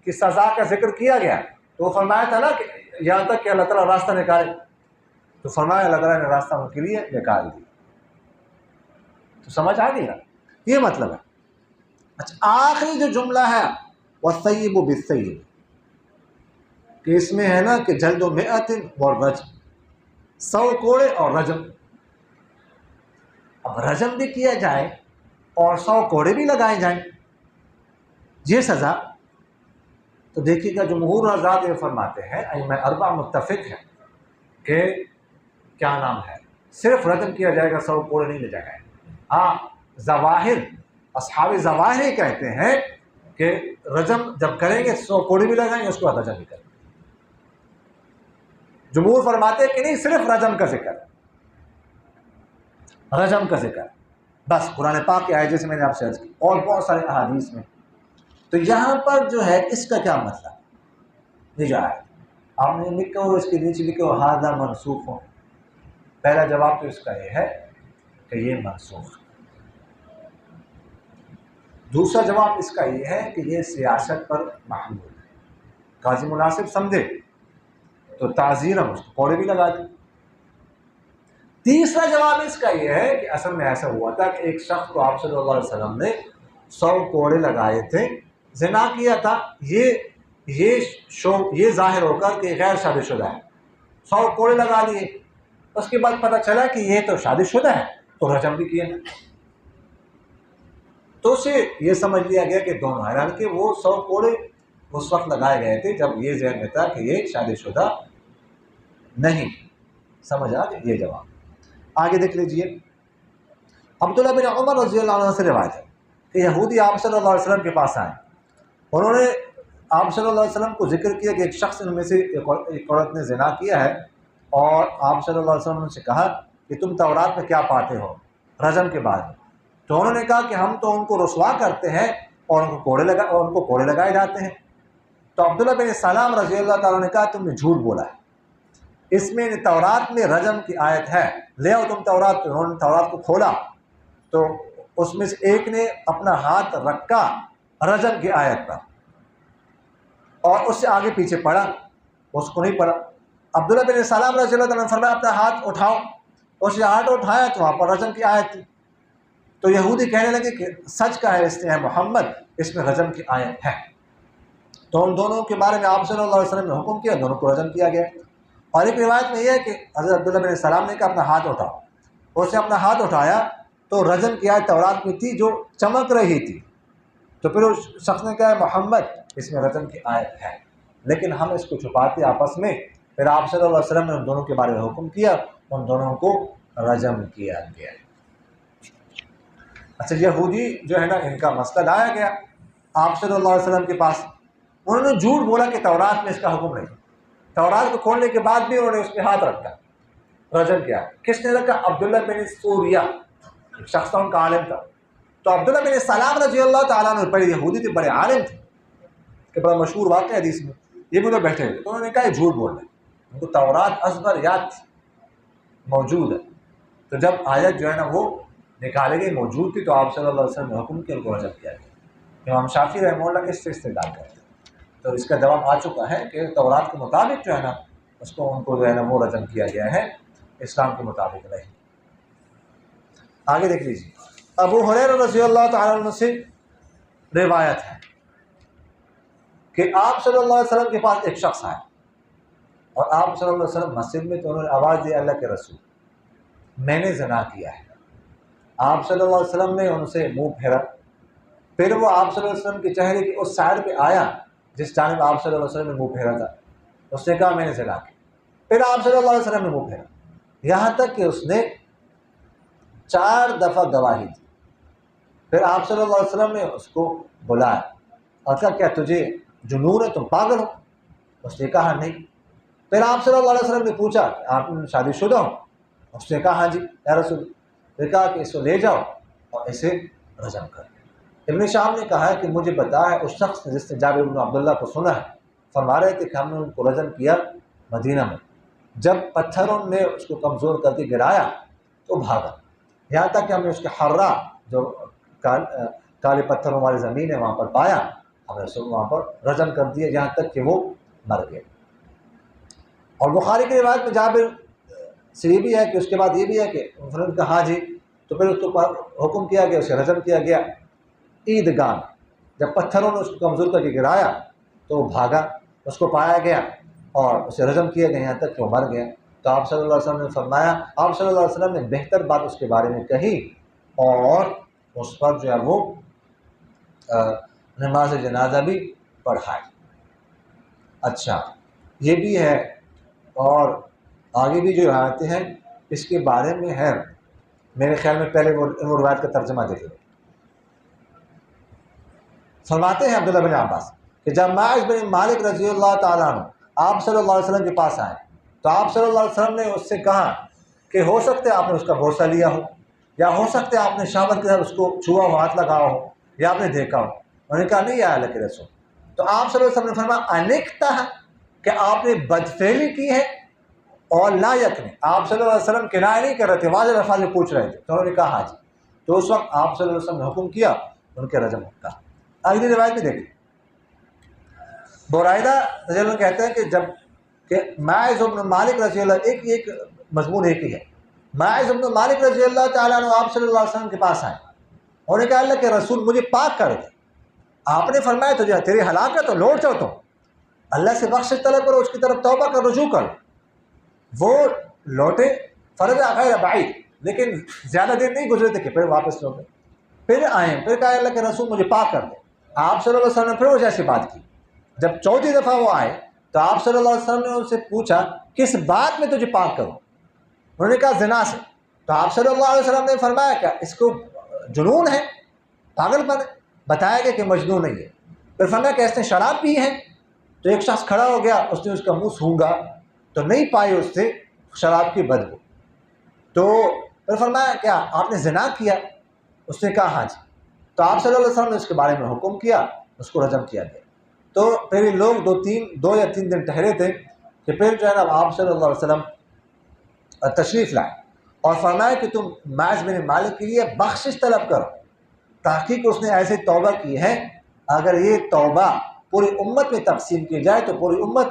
کی سزا کا ذکر کیا گیا، تو وہ فرمایا تھا نا کہ یہاں تک کہ اللہ تعالیٰ راستہ نکالے۔ تو فرمایا اللہ تعالیٰ نے راستہ ان کے لیے نکال دیا۔ تو سمجھ آ گئی نا، یہ مطلب ہے۔ اچھا، آخری جو جملہ ہے والطیب بالطیب، کہ اس میں ہے نا کہ جلد و مئت اور رجم، 100 کوڑے اور رجم۔ اب رجم بھی کیا جائے اور 100 کوڑے بھی لگائے جائیں، یہ سزا؟ تو دیکھیے گا جمہور حضرات یہ فرماتے ہیں، ائمہ اربعہ متفق ہیں کہ کیا نام ہے، صرف رجم کیا جائے گا، 100 کوڑے نہیں لے جائے گا۔ ہاں، ظواہر، اصحاب ظواہر کہتے ہیں کہ رجم جب کریں گے 100 کوڑے بھی لگائیں گے، اس کو بعد رجم بھی کریں گے۔ جمہور فرماتے ہیں کہ نہیں، صرف رجم کا ذکر، رجم کا ذکر بس قرآن پاک کی آیت جیسے میں نے آپ سے عرض کی، اور بہت سارے احادیث میں۔ تو یہاں پر جو ہے اس کا کیا مطلب؟ یہ جو آیت آپ نے لکھا ہو، اس کے نیچے لکھا ہو ھذا منسوخ ہو، پہلا جواب تو اس کا یہ ہے کہ یہ منسوخ۔ دوسرا جواب اس کا یہ ہے کہ یہ سیاست پر محمول ہے، قاضی مناسب سمجھے تو تعزیرم اس کو کوڑے بھی لگا دیں۔ تیسرا جواب اس کا یہ ہے کہ اصل میں ایسا ہوا تھا کہ ایک شخص کو آپ صلی اللہ علیہ وسلم نے 100 کوڑے لگائے تھے، زنا کیا تھا، یہ ظاہر ہو کر کہ غیر شادی شدہ ہے، 100 کوڑے لگا دیے، اس کے بعد پتہ چلا کہ یہ تو شادی شدہ ہے، تو رجم بھی کیا نا۔ تو اسے یہ سمجھ لیا گیا کہ دونوں، حالانکہ وہ 100 کوڑے اس وقت لگائے گئے تھے جب یہ ذہن میں تھا کہ یہ شادی شدہ نہیں۔ سمجھ آ گیا یہ جواب۔ آگے دیکھ لیجئے، عبداللہ بن عمر رضی اللہ عنہ سے روایت ہے کہ یہودی آپ صلی اللہ علیہ وسلم کے پاس آئے، انہوں نے آپ صلی اللہ علیہ وسلم کو ذکر کیا کہ ایک شخص ان میں سے ایک عورت نے زنا کیا ہے، اور آپ صلی اللہ علیہ وسلم نے سے کہا کہ تم تورات میں کیا پاتے ہو رجم کے بعد؟ تو انہوں نے کہا کہ ہم تو ان کو رسوا کرتے ہیں اور ان کو کوڑے لگائے جاتے ہیں۔ تو عبداللہ بن سلام رضی اللہ تعالیٰ نے کہا تم نے جھوٹ بولا ہے، اس میں تورات میں رجم کی آیت ہے، لے آؤ تم تورات۔ تو انہوں نے تورات کو کھولا تو اس میں سے ایک نے اپنا ہاتھ رکھا رجم کی آیت پر، اور اس سے آگے پیچھے پڑھا، اس کو نہیں پڑھا۔ عبداللہ بن سلام رضی اللہ عنہ نے فرمایا اپنا ہاتھ اٹھاؤ، اس نے ہاتھ اٹھایا تو وہاں پر رجم کی آیت تھی۔ تو یہودی کہنے لگے کہ سچ کا ہے اس نے، ہے محمد، اس میں رجم کی آیت ہے۔ تو ان دونوں کے بارے میں آپ صلی اللہ علیہ وسلم نے حکم کیا، دونوں کو رجم کیا گیا۔ اور ایک روایت میں یہ ہے کہ حضرت عبداللہ بن سلام نے کہا اپنا ہاتھ اٹھاؤ، اس نے اپنا ہاتھ اٹھایا تو رجم کی آیت تورات میں تھی جو چمک رہی تھی۔ تو پھر اس شخص نے کہا محمد، اس میں رجم کی آیت ہے، لیکن ہم اس کو چھپاتے آپس میں۔ پھر آپ صلی اللہ علیہ وسلم نے ان دونوں کے بارے میں حکم کیا، ان دونوں کو رجم کیا گیا۔ اچھا، یہودی جو ہے نا، ان کا مسئلہ لایا گیا آپ صلی اللہ علیہ وسلم کے پاس، انہوں نے جھوٹ بولا کہ تورات میں اس کا حکم نہیں۔ تورات کو کھولنے کے بعد بھی انہوں نے اس پہ ہاتھ رکھا، رجم کیا۔ کس نے رکھا؟ عبداللہ بن سوریہ، ایک شخص تھا، ان کا عالم تھا۔ تو عبداللہ بن سلام رضی اللہ تعالیٰ عنہ بڑے یہودی تھے، بڑے عالم تھے، کہ بڑا مشہور واقعہ حدیث میں، یہ بھی ادھر بیٹھے ہوئے، تو انہوں نے کہا یہ جھوٹ بول رہے ہیں، ان کو تورات ازبر یاد تھی، موجود ہے۔ تو جب آیت جو ہے نا وہ نکالے گئی، موجود تھی، تو آپ صلی اللہ علیہ وسلم نے حکم کیا، ان کو رجم کیا گیا۔ امام شافعی رحمہ اللہ اس سے استدلال کرتے ہیں، تو اس کا جواب آ چکا ہے کہ تورات کے مطابق جو ہے نا اس کو، ان کو جو ہے نا وہ رجم کیا گیا ہے، اسلام کے مطابق نہیں۔ آگے دیکھ لیجیے، ابو ہریرہ رضی اللہ تعالیٰ عنہ سے روایت ہے کہ آپ صلی اللہ علیہ وسلم کے پاس ایک شخص آیا، اور آپ صلی اللہ علیہ وسلم مسجد میں، تو انہوں نے آواز دی اللہ کے رسول، میں نے زنا کیا ہے۔ آپ صلی اللہ علیہ وسلم نے ان سے منہ پھیرا، پھر وہ آپ صلی اللہ علیہ وسلم کے چہرے کی اس سائڈ پہ آیا جس جانب آپ صلی اللہ علیہ وسلم نے منہ پھیرا تھا، اس نے کہا میں نے زنا کیا۔ پھر آپ صلی اللہ علیہ وسلم نے منہ پھیرا، یہاں تک کہ اس نے 4 دفعہ گواہی دی۔ پھر آپ صلی اللہ علیہ وسلم نے اس کو بلایا اور کہا کیا تجھے جنون ہے، تم پاگل ہو؟ اس نے کہا نہیں۔ پھر آپ صلی اللہ علیہ وسلم نے پوچھا کہ آپ شادی شدہ ہو؟ اس نے کہا ہاں جی یا رسول۔ نے کہا کہ اس کو لے جاؤ اور اسے رجم کر۔ ابن شام نے کہا ہے کہ مجھے بتا ہے اس شخص نے جس نے جابر بن عبداللہ کو سنا ہے، فرما رہے تھے کہ ہم نے ان کو رجم کیا مدینہ میں، جب پتھروں نے اس کو کمزور کر کے گرایا تو بھاگا، یہاں تک کہ ہم نے اس کے حرہ جو کالے پتھروں والی زمین ہے وہاں پر پایا، ہم نے اس کو وہاں پر رجم کر دیا، یہاں تک کہ وہ مر گئے۔ اور بخاری کی روایت میں جابر سے یہ بھی ہے کہ اس کے بعد یہ بھی ہے کہ انہوں نے کہا ہاں جی، تو پھر اس کو حکم کیا گیا، اسے رجم کیا گیا عیدگاہ میں۔ جب پتھروں نے اس کو کمزور کر کے گرایا تو وہ بھاگا، اس کو پایا گیا اور اسے رجم کیا گیا یہاں تک کہ وہ مر گیا۔ تو آپ صلی اللہ علیہ وسلم نے فرمایا، آپ صلی اللہ علیہ وسلم نے بہتر بات اس کے بارے میں کہی اور اس پر جو ہے وہ نماز جنازہ بھی پڑھائی۔ اچھا یہ بھی ہے، اور آگے بھی جو آتے ہیں اس کے بارے میں ہے، میرے خیال میں پہلے وہ روایت کا ترجمہ دیکھ لیں۔ فرماتے ہیں عبداللہ بن عباس کہ جب ماعز بن مالک رضی اللہ تعالیٰ عنہ آپ صلی اللہ علیہ وسلم کے پاس آئے تو آپ صلی اللہ علیہ وسلم نے اس سے کہا کہ ہو سکتا ہے آپ نے اس کا بوسہ لیا ہو، یا ہو سکتا ہے آپ نے شامت کے ساتھ اس کو چھوا ہو، ہاتھ لگاؤ ہو، یا آپ نے دیکھا ہو۔ انہوں نے کہا نہیں یا اللہ کے رسول۔ تو آپ صلی اللہ علیہ وسلم نے فرمایا انکتا ہے کہ آپ نے بدفعلی کی ہے، اور لا یکنی، آپ صلی اللہ علیہ وسلم کنایہ نہیں کر رہے تھے، واضح الفاظ میں پوچھ رہے تھے۔ تو انہوں نے کہا ہاں جی۔ تو اس وقت آپ صلی اللہ علیہ وسلم نے حکم کیا ان کے رجم کا۔ اگلی روایت میں دیکھیں، برائدہ رضی اللہ عنہ کہتے ہیں کہ جب کہ ماعز بن مالک رضی اللہ، ایک مضمون ایک ہی ہے، ماعز بن مالک رضی اللہ تعالیٰ عنہ آپ صلی اللہ علیہ وسلم کے پاس آئے، انہوں نے کہا اللہ کے رسول مجھے پاک کر دے، آپ نے فرمایا تجھے تیری ہلاکت تو لوٹ جاؤ، تم اللہ سے بخشش طلب کرو، اس کی طرف توبہ کر، رجوع کرو۔ وہ لوٹے، فرض غیر بعید، لیکن زیادہ دیر نہیں گزرے تھے کہ پھر واپس لوٹے، پھر آئے، پھر کہا اللہ کے رسول مجھے پاک کر دے۔ آپ صلی اللہ علیہ وسلم نے پھر وہ جیسی بات کی۔ جب چوتھی دفعہ وہ آئے تو آپ صلی اللہ علیہ وسلم نے ان سے پوچھا کس بات میں تجھے پاک کروں؟ انہوں نے کہا زنا سے۔ تو آپ صلی اللہ علیہ وسلم نے فرمایا کہ اس کو جنون ہے، پاگل پن ہے؟ بتایا گیا کہ مجنون نہیں ہے۔ پھر فرمایا کہ اس نے شراب پی ہے؟ تو ایک شخص کھڑا ہو گیا، اس نے اس کا منہ سونگا تو نہیں پائی اس سے شراب کی بدبو۔ تو پھر فرمایا کیا آپ نے زنا کیا؟ اس نے کہا ہاں جی۔ تو آپ صلی اللہ علیہ وسلم نے اس کے بارے میں حکم کیا، اس کو رجم کیا گیا۔ تو پھر یہ لوگ دو یا تین دن ٹھہرے تھے کہ پھر جو ہے نا آپ صلی اللہ علیہ وسلم تشریف لائے اور فرمایا کہ تم ماعز بن مالک کے لیے بخشش طلب کرو، تحقیق اس نے ایسے توبہ کی ہے، اگر یہ توبہ پوری امت میں تقسیم کی جائے تو پوری امت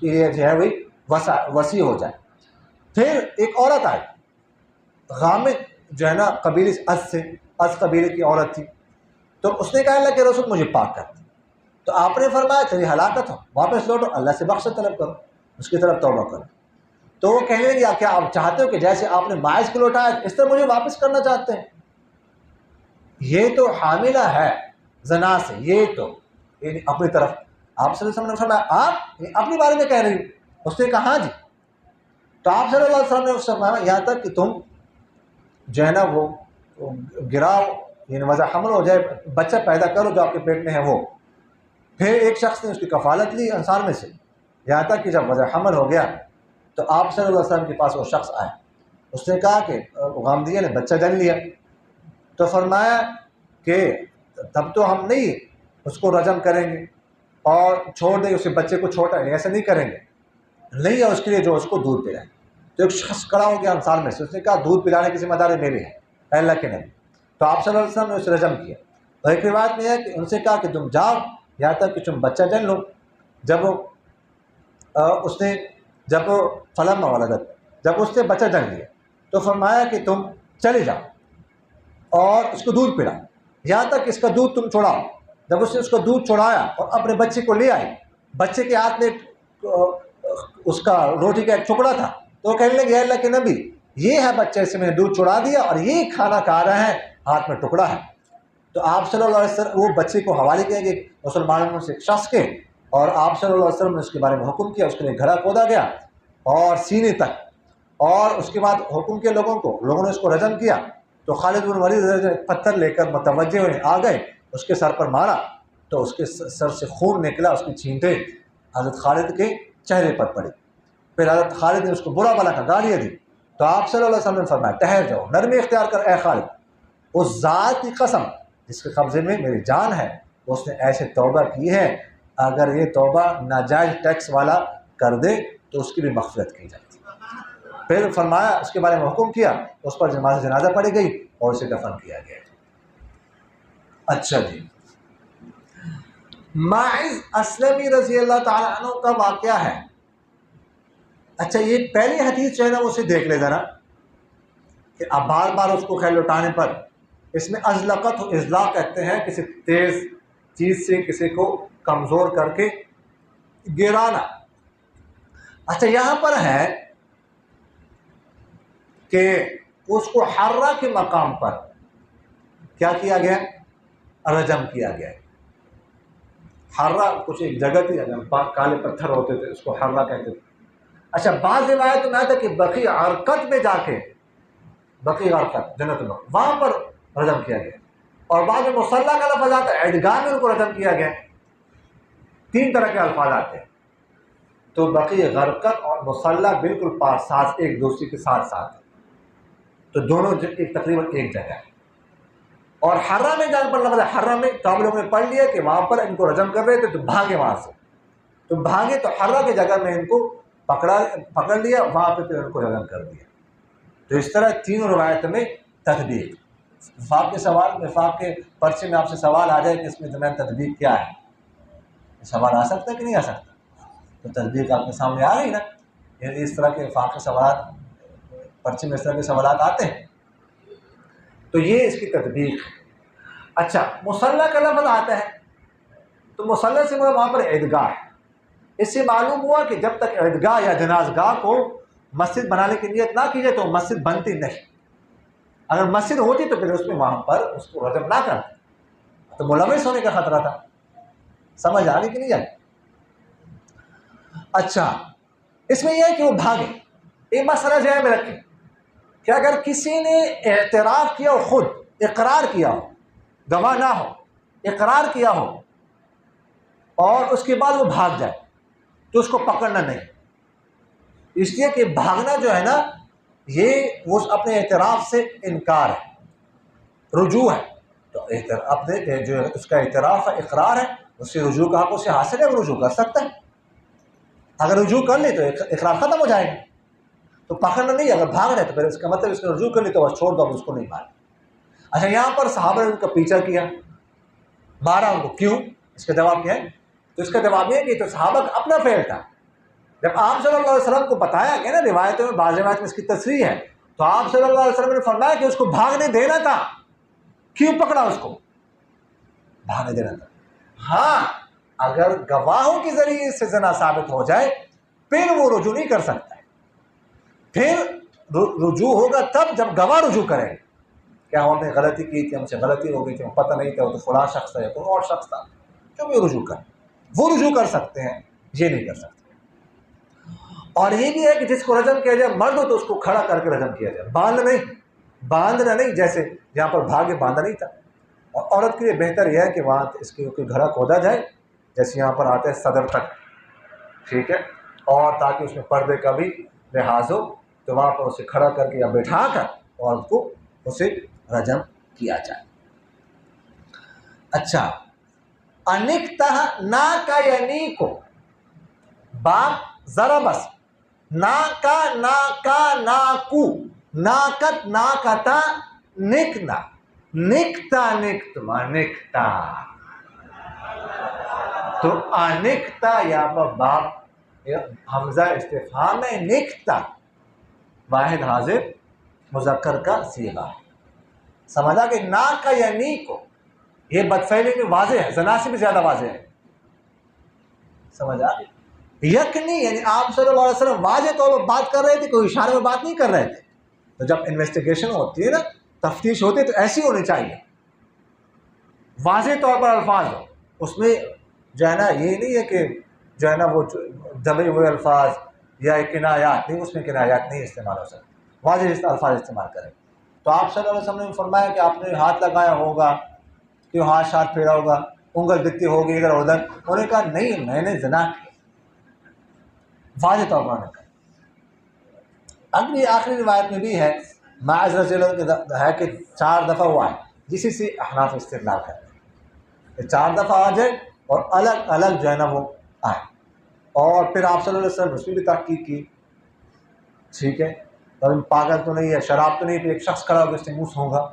یہ جو ہے وہی وسیع ہو جائے۔ پھر ایک عورت آئی، غامد جو ہے نا قبیلے از قبیلے کی عورت تھی، تو اس نے کہا اللہ کے رسول مجھے پاک کر دے۔ تو آپ نے فرمایا تیری ہلاکت ہو، واپس لوٹو، اللہ سے بخشش طلب کرو، اس کی طرف توبہ کرو۔ تو وہ کہنے لگے کیا آپ چاہتے ہو کہ جیسے آپ نے ماعز کو لوٹایا اس طرح مجھے واپس کرنا چاہتے ہیں؟ یہ تو حاملہ ہے زنا سے، یہ تو یعنی اپنی طرف۔ آپ صلی اللہ علیہ وسلم نے فرمایا آپ اپنی بارے میں کہہ رہی ہو؟ اس نے کہا ہاں جی۔ تو آپ صلی اللہ علیہ وسلم نے اس سے فرمایا یہاں تک کہ تم جو ہے نا وہ گراؤ، یعنی وضع حمل ہو جائے، بچہ پیدا کرو جو آپ کے پیٹ میں ہے وہ۔ پھر ایک شخص نے اس کی کفالت لی انصار میں سے، یہاں تک کہ جب وضع حمل ہو گیا تو آپ صلی اللہ علیہ وسلم کے پاس وہ شخص آئے، اس نے کہا کہ غامدیہ نے بچہ جن لیا۔ تو فرمایا کہ تب تو ہم نہیں اس کو رجم کریں گے اور چھوڑ دیں، اسے بچے کو چھوٹا ہے، ایسا نہیں کریں گے، نہیں ہے اس کے لیے جو اس کو دودھ پلائیں۔ تو ایک شخص کھڑا ہو گیا انصار میں سے، اس نے کہا دودھ پلانے کی ذمہ داری میری ہے اے اللہ کے نبی۔ تو آپ صلی اللہ علیہ وسلم نے اسے رجم کیا۔ اور ایک روایت میں ہے کہ ان سے کہا کہ تم جاؤ یہاں تک کہ تم بچہ جن لو۔ جب اس نے فلما ولدت، جب اس نے بچہ جن لیا تو فرمایا کہ تم چلے جاؤ اور اس کو دودھ پلاؤ یہاں تک اس کا دودھ تم چھوڑاؤ۔ جب اس نے اس کو دودھ چھوڑایا اور اپنے بچے کو لے آئی، بچے کے ہاتھ میں اس کا روٹی کا ایک ٹکڑا تھا، تو وہ کہنے لگے اے اللہ کے نبی یہ ہے بچہ، اسے میں نے دودھ چھڑا دیا اور یہ کھانا کھا رہا ہے، ہاتھ میں ٹکڑا ہے۔ تو آپ صلی اللہ علیہ وسلم وہ بچے کو حوالے کیا گیا مسلمانوں میں سے ایک شخص کے، اور آپ صلی اللہ علیہ وسلم نے اس کے بارے میں حکم کیا، اس کے لیے گھڑا کھودا گیا اور سینے تک، اور اس کے بعد حکم کیا لوگوں نے اس کو رجم کیا۔ تو خالد بن ولید پتھر لے کر متوجہ ہوئے آ گئے، اس کے سر پر مارا تو اس کے سر سے خون نکلا، اس کی چھینٹیں حضرت خالد کے چہرے پر پڑی۔ پھر حضرت خالد نے اس کو برا بلا کر گالیاں دی۔ تو آپ صلی اللہ علیہ وسلم نے فرمایا ٹھہر جاؤ، نرمی اختیار کر اے خالد، اس ذات کی قسم جس کے قبضے میں میری جان ہے، اس نے ایسے توبہ کی ہے، اگر یہ توبہ ناجائز ٹیکس والا کر دے تو اس کی بھی مغفرت کی جاتی۔ پھر فرمایا اس کے بارے میں حکم کیا، اس پر نماز جنازہ پڑھی گئی اور اسے دفن کیا گیا۔ اچھا جی، ماعز اسلمی رضی اللہ تعالیٰ عنہ کا واقعہ ہے اچھا یہ پہلی حدیث جو ہے نا اسے دیکھ لے ذرا کہ اب بار بار اس کو خیر لوٹانے پر اس میں ازلقت و ازلاق کہتے ہیں کسی تیز چیز سے کسی کو کمزور کر کے گرانا. اچھا یہاں پر ہے کہ اس کو حرہ کے مقام پر کیا کیا گیا؟ رجم کیا گیا. حرہ کچھ ایک جگہ تھی کالے پتھر ہوتے تھے اس کو حرہ کہتے تھے. اچھا بعض روایت میں آیا تھا کہ بقیع غرقد میں جا کے بقیع غرقد جنت میں وہاں پر رجم کیا گیا. اور بعض میں مصلی کا لفظ آتا ہے عیدگاہ میں ان کو رجم کیا گیا. 3 طرح کے الفاظ آتے ہیں. تو بقیع غرقد اور مصلی بالکل پاس ساتھ ایک دوسرے کے ساتھ ساتھ ہیں. تو دونوں تقریباً ایک جگہ ہے. اور حرہ میں جان پر لفظ حرہ میں تو ہم لوگوں نے پڑھ لیا کہ وہاں پر ان کو رجم کر رہے تھے تو بھاگے وہاں سے. تو بھاگے تو حرہ کی جگہ میں ان کو پکڑ لیا وہاں پہ پھر ان کو رجم کر دیا. تو اس طرح 3 روایت میں تطبیق. وفاق کے سوال وفاق کے پرچے میں آپ سے سوال آ جائے کہ اس میں زمین تطبیق کیا ہے. سوال آ سکتا ہے کہ نہیں آ سکتا؟ تو تطبیق آپ کے سامنے آ رہی نا. یعنی اس طرح کے وفاق کے سوالات پرچے میں اس طرح کے سوالات آتے ہیں تو یہ اس کی تطبیق ہے. اچھا مصلی کا لفظ آتا ہے تو مصلی سے وہاں پر عیدگاہ ہے. اس سے معلوم ہوا کہ جب تک عیدگاہ یا جنازگاہ کو مسجد بنانے کی نیت نہ کی جائے تو مسجد بنتی نہیں. اگر مسجد ہوتی تو پھر اس میں وہاں پر اس کو رجم نہ کرتے تو ملوث ہونے کا خطرہ تھا. سمجھ آ رہی کہ نہیں آئی؟ اچھا اس میں یہ ہے کہ وہ بھاگے. ایک مسئلہ ذہن میں رکھیں کہ اگر کسی نے اعتراف کیا ہو خود اقرار کیا ہو گواہ نہ ہو اقرار کیا ہو اور اس کے بعد وہ بھاگ جائے تو اس کو پکڑنا نہیں. اس لیے کہ بھاگنا جو ہے نا یہ وہ اپنے اعتراف سے انکار ہے رجوع ہے. تو اپنے جو اس کا اعتراف ہے اقرار ہے اس سے رجوع کا حق اسے حاصل ہے وہ رجوع کر سکتا ہے. اگر رجوع کر لے تو اقرار ختم ہو جائے گا. تو پکڑنا نہیں. اگر بھاگ رہے تو پھر اس کا مطلب اس نے رجوع کر لی تو بس چھوڑ دو اس کو نہیں مارے. اچھا یہاں پر صحابہ نے ان کا پیچھا کیا مارا ان کو کیوں؟ اس کا جواب کیا ہے؟ تو اس کا جواب یہ کہ تو صحابہ کا اپنا فعل تھا. جب آپ صلی اللہ علیہ وسلم کو بتایا گیا نا روایتوں میں بعض روایت میں اس کی تصریح ہے تو آپ صلی اللہ علیہ وسلم نے فرمایا کہ اس کو بھاگنے دینا تھا. کیوں پکڑا اس کو؟ بھاگنے دینا تھا. ہاں اگر گواہوں کے ذریعے سے زنا ثابت ہو جائے پھر وہ رجوع نہیں کر سکتا ہے. پھر رجوع ہوگا تب جب گواہ رجوع کریں کہ ہم نے غلطی کی تھی ہم سے غلطی ہو گئی تھی پتہ نہیں تھا وہ تو فلاں شخص تھا یا کوئی اور شخص تھا جو بھی رجوع کریں وہ رجوع کر سکتے ہیں یہ نہیں کر سکتے. اور یہ بھی ہے کہ جس کو رجم کیا جائے مرد ہو تو اس کو کھڑا کر کے رجم کیا جائے. باندھنا نہیں جیسے یہاں پر بھاگے باندھا نہیں تھا. اور عورت کے لیے بہتر یہ ہے کہ وہاں اس کے کوئی گھڑا کھودا جائے جیسے یہاں پر آتے ہیں صدر تک ٹھیک ہے اور تاکہ اس میں پردے کا بھی لحاظ ہو تو وہاں پر اسے کھڑا کر کے یا بٹھا کر عورت کو اسے رجم کیا جائے. اچھا انکتہ نا کا یا نی کو باپ ذرا بس نا کا نا کا نا کو ناکت ناکتا نکنا نکتا نکتما نکتا. تو انکتا یا باپ حمزہ استفہام ہے نکتا واحد حاضر مذکر کا صیغہ ہے. سمجھا کہ نا کا یا نی کو یہ بدفعلی میں واضح ہے زنا سے بھی زیادہ واضح ہے. سمجھا یکنی یعنی آپ صلی اللہ علیہ وسلم واضح طور پر بات کر رہے تھے کوئی اشارے میں بات نہیں کر رہے تھے. تو جب انویسٹیگیشن ہوتی ہے نا تفتیش ہوتی ہے تو ایسی ہونی چاہیے واضح طور پر الفاظ ہو. اس میں جو ہے نا یہ نہیں ہے کہ جو ہے نا وہ دبے ہوئے الفاظ یا کنایات نہیں اس میں کنایات نہیں استعمال ہو سکتے واضح الفاظ استعمال کریں. تو آپ صلی اللہ علیہ وسلم نے فرمایا کہ آپ نے ہاتھ لگایا ہوگا کہ ہاتھ پھیرا ہوگا انگل دکھتی ہوگی ادھر ادھر. انہوں نے کہا نہیں میں نے زنا واضح طور پر کہا. اگلی آخری روایت میں بھی ہے معاذ رضی اللہ عنہ ہے کہ 4 دفعہ ہوا ہے جسی سے احناف استدلال کرتے ہیں 4 دفعہ آ جائے اور الگ الگ جو ہے نا وہ آئے. اور پھر آپ صلی اللہ علیہ وسلم اس میں بھی تحقیق کی ٹھیک ہے. اور پاگل تو نہیں ہے شراب تو نہیں پی. ایک شخص کھڑا ہو کے اس نے منہ سونگا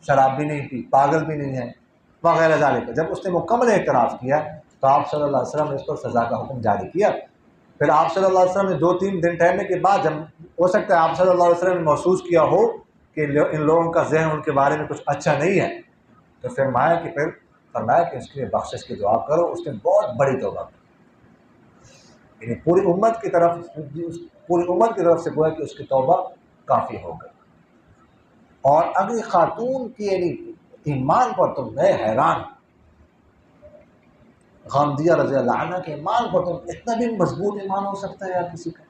شراب بھی نہیں پی پاگل بھی نہیں ہے وغیرہ ذالک. جب اس نے مکمل اعتراف کیا تو آپ صلی اللہ علیہ وسلم نے اس پر سزا کا حکم جاری کیا پھر آپ صلی اللہ علیہ وسلم نے 2-3 دن ٹھہرنے کے بعد جب ہو سکتا ہے آپ صلی اللہ علیہ وسلم نے محسوس کیا ہو کہ ان لوگوں کا ذہن ان کے بارے میں کچھ اچھا نہیں ہے، تو فرمایا کہ اس کے لیے بخشش کی دعا کرو. اس نے بہت بڑی توبہ کی، یعنی پوری امت کی طرف سے گویا کہ اس کی توبہ کافی ہو گئی. اور اگلی خاتون کی یعنی ایمان پر تو میں حیران، غامدیہ رضی اللہ عنہ کے ایمان پر تو اتنا بھی مضبوط ایمان ہو سکتا ہے یار کسی کا،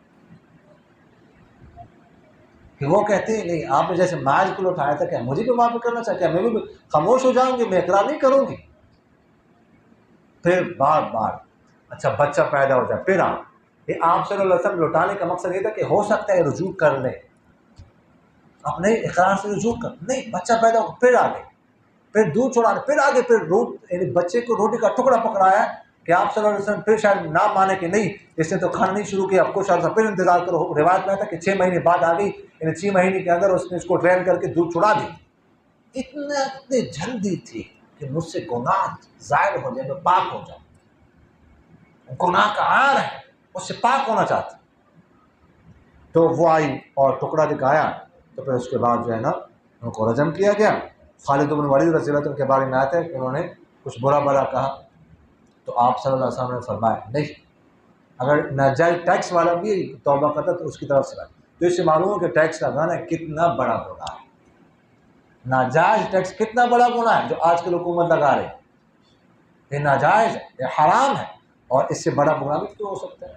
کہ وہ کہتے ہیں نہیں آپ نے جیسے ماعز کو اٹھایا تھا، کیا مجھے بھی معافی کرنا چاہتے ہیں، میں بھی خاموش ہو جاؤں گی، میں اقرار نہیں کروں گی. پھر بار اچھا بچہ پیدا ہو جائے، پھر آپ صلی اللہ علیہ وسلم لوٹانے کا مقصد یہ تھا کہ ہو سکتا ہے رجوع کر لیں، اپنے اقرار سے رجوع کر، نہیں بچہ پیدا ہو، پھر آگے، پھر دودھ چھوڑانے، پھر آگے، پھر یعنی بچے کو روٹی کا ٹکڑا پکڑایا کہ آپ صلی اللہ علیہ وسلم پھر شاید نہ مانے کہ نہیں اس نے تو کھانا نہیں شروع کیا، اب کچھ عرصہ پھر انتظار کرو. روایت میں تھا کہ 6 مہینے بعد آ گئی، یعنی 6 مہینے کے اندر اس نے اس کو ٹرین کر کے دودھ چھڑا دی. اتنی جلدی تھی کہ مجھ سے گناہ ظاہر ہو جائے میں پاک ہو جاؤں، گناہ کا عار ہے، اس سے پاک ہونا چاہتا. تو وہ آئی اور ٹکڑا دکھایا، تو پھر اس کے بعد جو ہے نا ان کو رجم کیا گیا. خالد بن ولید رضی اللہ عنہ کے بارے میں آتا ہے کہ انہوں نے کچھ برا بھلا کہا، تو آپ صلی اللہ علیہ وسلم نے فرمایا نہیں، اگر ناجائز ٹیکس والا بھی توبہ کرتا تو اس کی طرف سے بات. تو اس سے معلوم ہے کہ ٹیکس لگانا کتنا بڑا گناہ ہے، ناجائز ٹیکس کتنا بڑا گناہ ہے جو آج کل حکومت لگا رہے. یہ ناجائز ہے، یہ حرام ہے، اور اس سے بڑا گناہ بھی کیوں ہو سکتا ہے.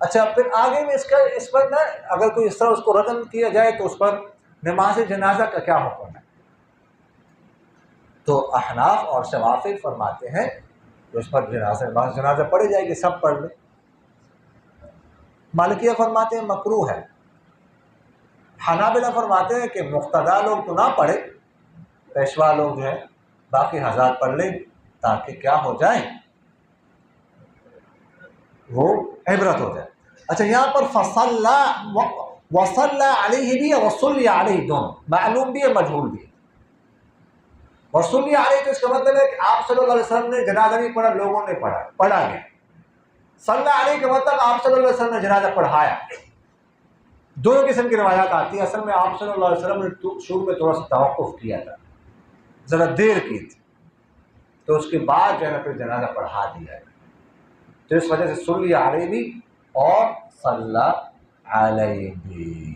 اچھا پھر آگے میں اس پر نا اگر کوئی اس طرح اس کو رجم کیا جائے تو اس پر نماز جنازہ کا کیا حکم ہے؟ تو احناف اور شوافی فرماتے ہیں کہ اس پر جنازہ پڑھی جائے گی، سب پڑھ لیں. مالکیہ فرماتے ہیں مکروہ ہے. حنابلہ فرماتے ہیں کہ مقتدی لوگ تو نہ پڑھے، پیشوا لوگ جو ہے باقی حضرات پڑھ لیں تاکہ کیا ہو جائے، وہ عبرت ہو جائے. اچھا یہاں پر وصلی علیہ بھی ہے، وصلی علیہ دونوں معلوم بھی ہے مجہول بھی ہے. وصلی علیہ تو اس کا مطلب ہے کہ آپ صلی اللہ علیہ وسلم نے جنازہ نہیں پڑھا، لوگوں نے پڑھا گیا. صلی علیہ کا مطلب آپ صلی اللہ علیہ وسلم نے جنازہ پڑھایا. دونوں قسم کی روایات آتی ہیں. اصل میں آپ صلی اللہ علیہ وسلم نے شروع میں تھوڑا سا توقف کیا تھا، ذرا دیر کی تھی، تو اس کے بعد جو ہے نا پھر جنازہ پڑھا دیا. تو اس وجہ سے صلی علیہ بھی اور صلی علیہ بھی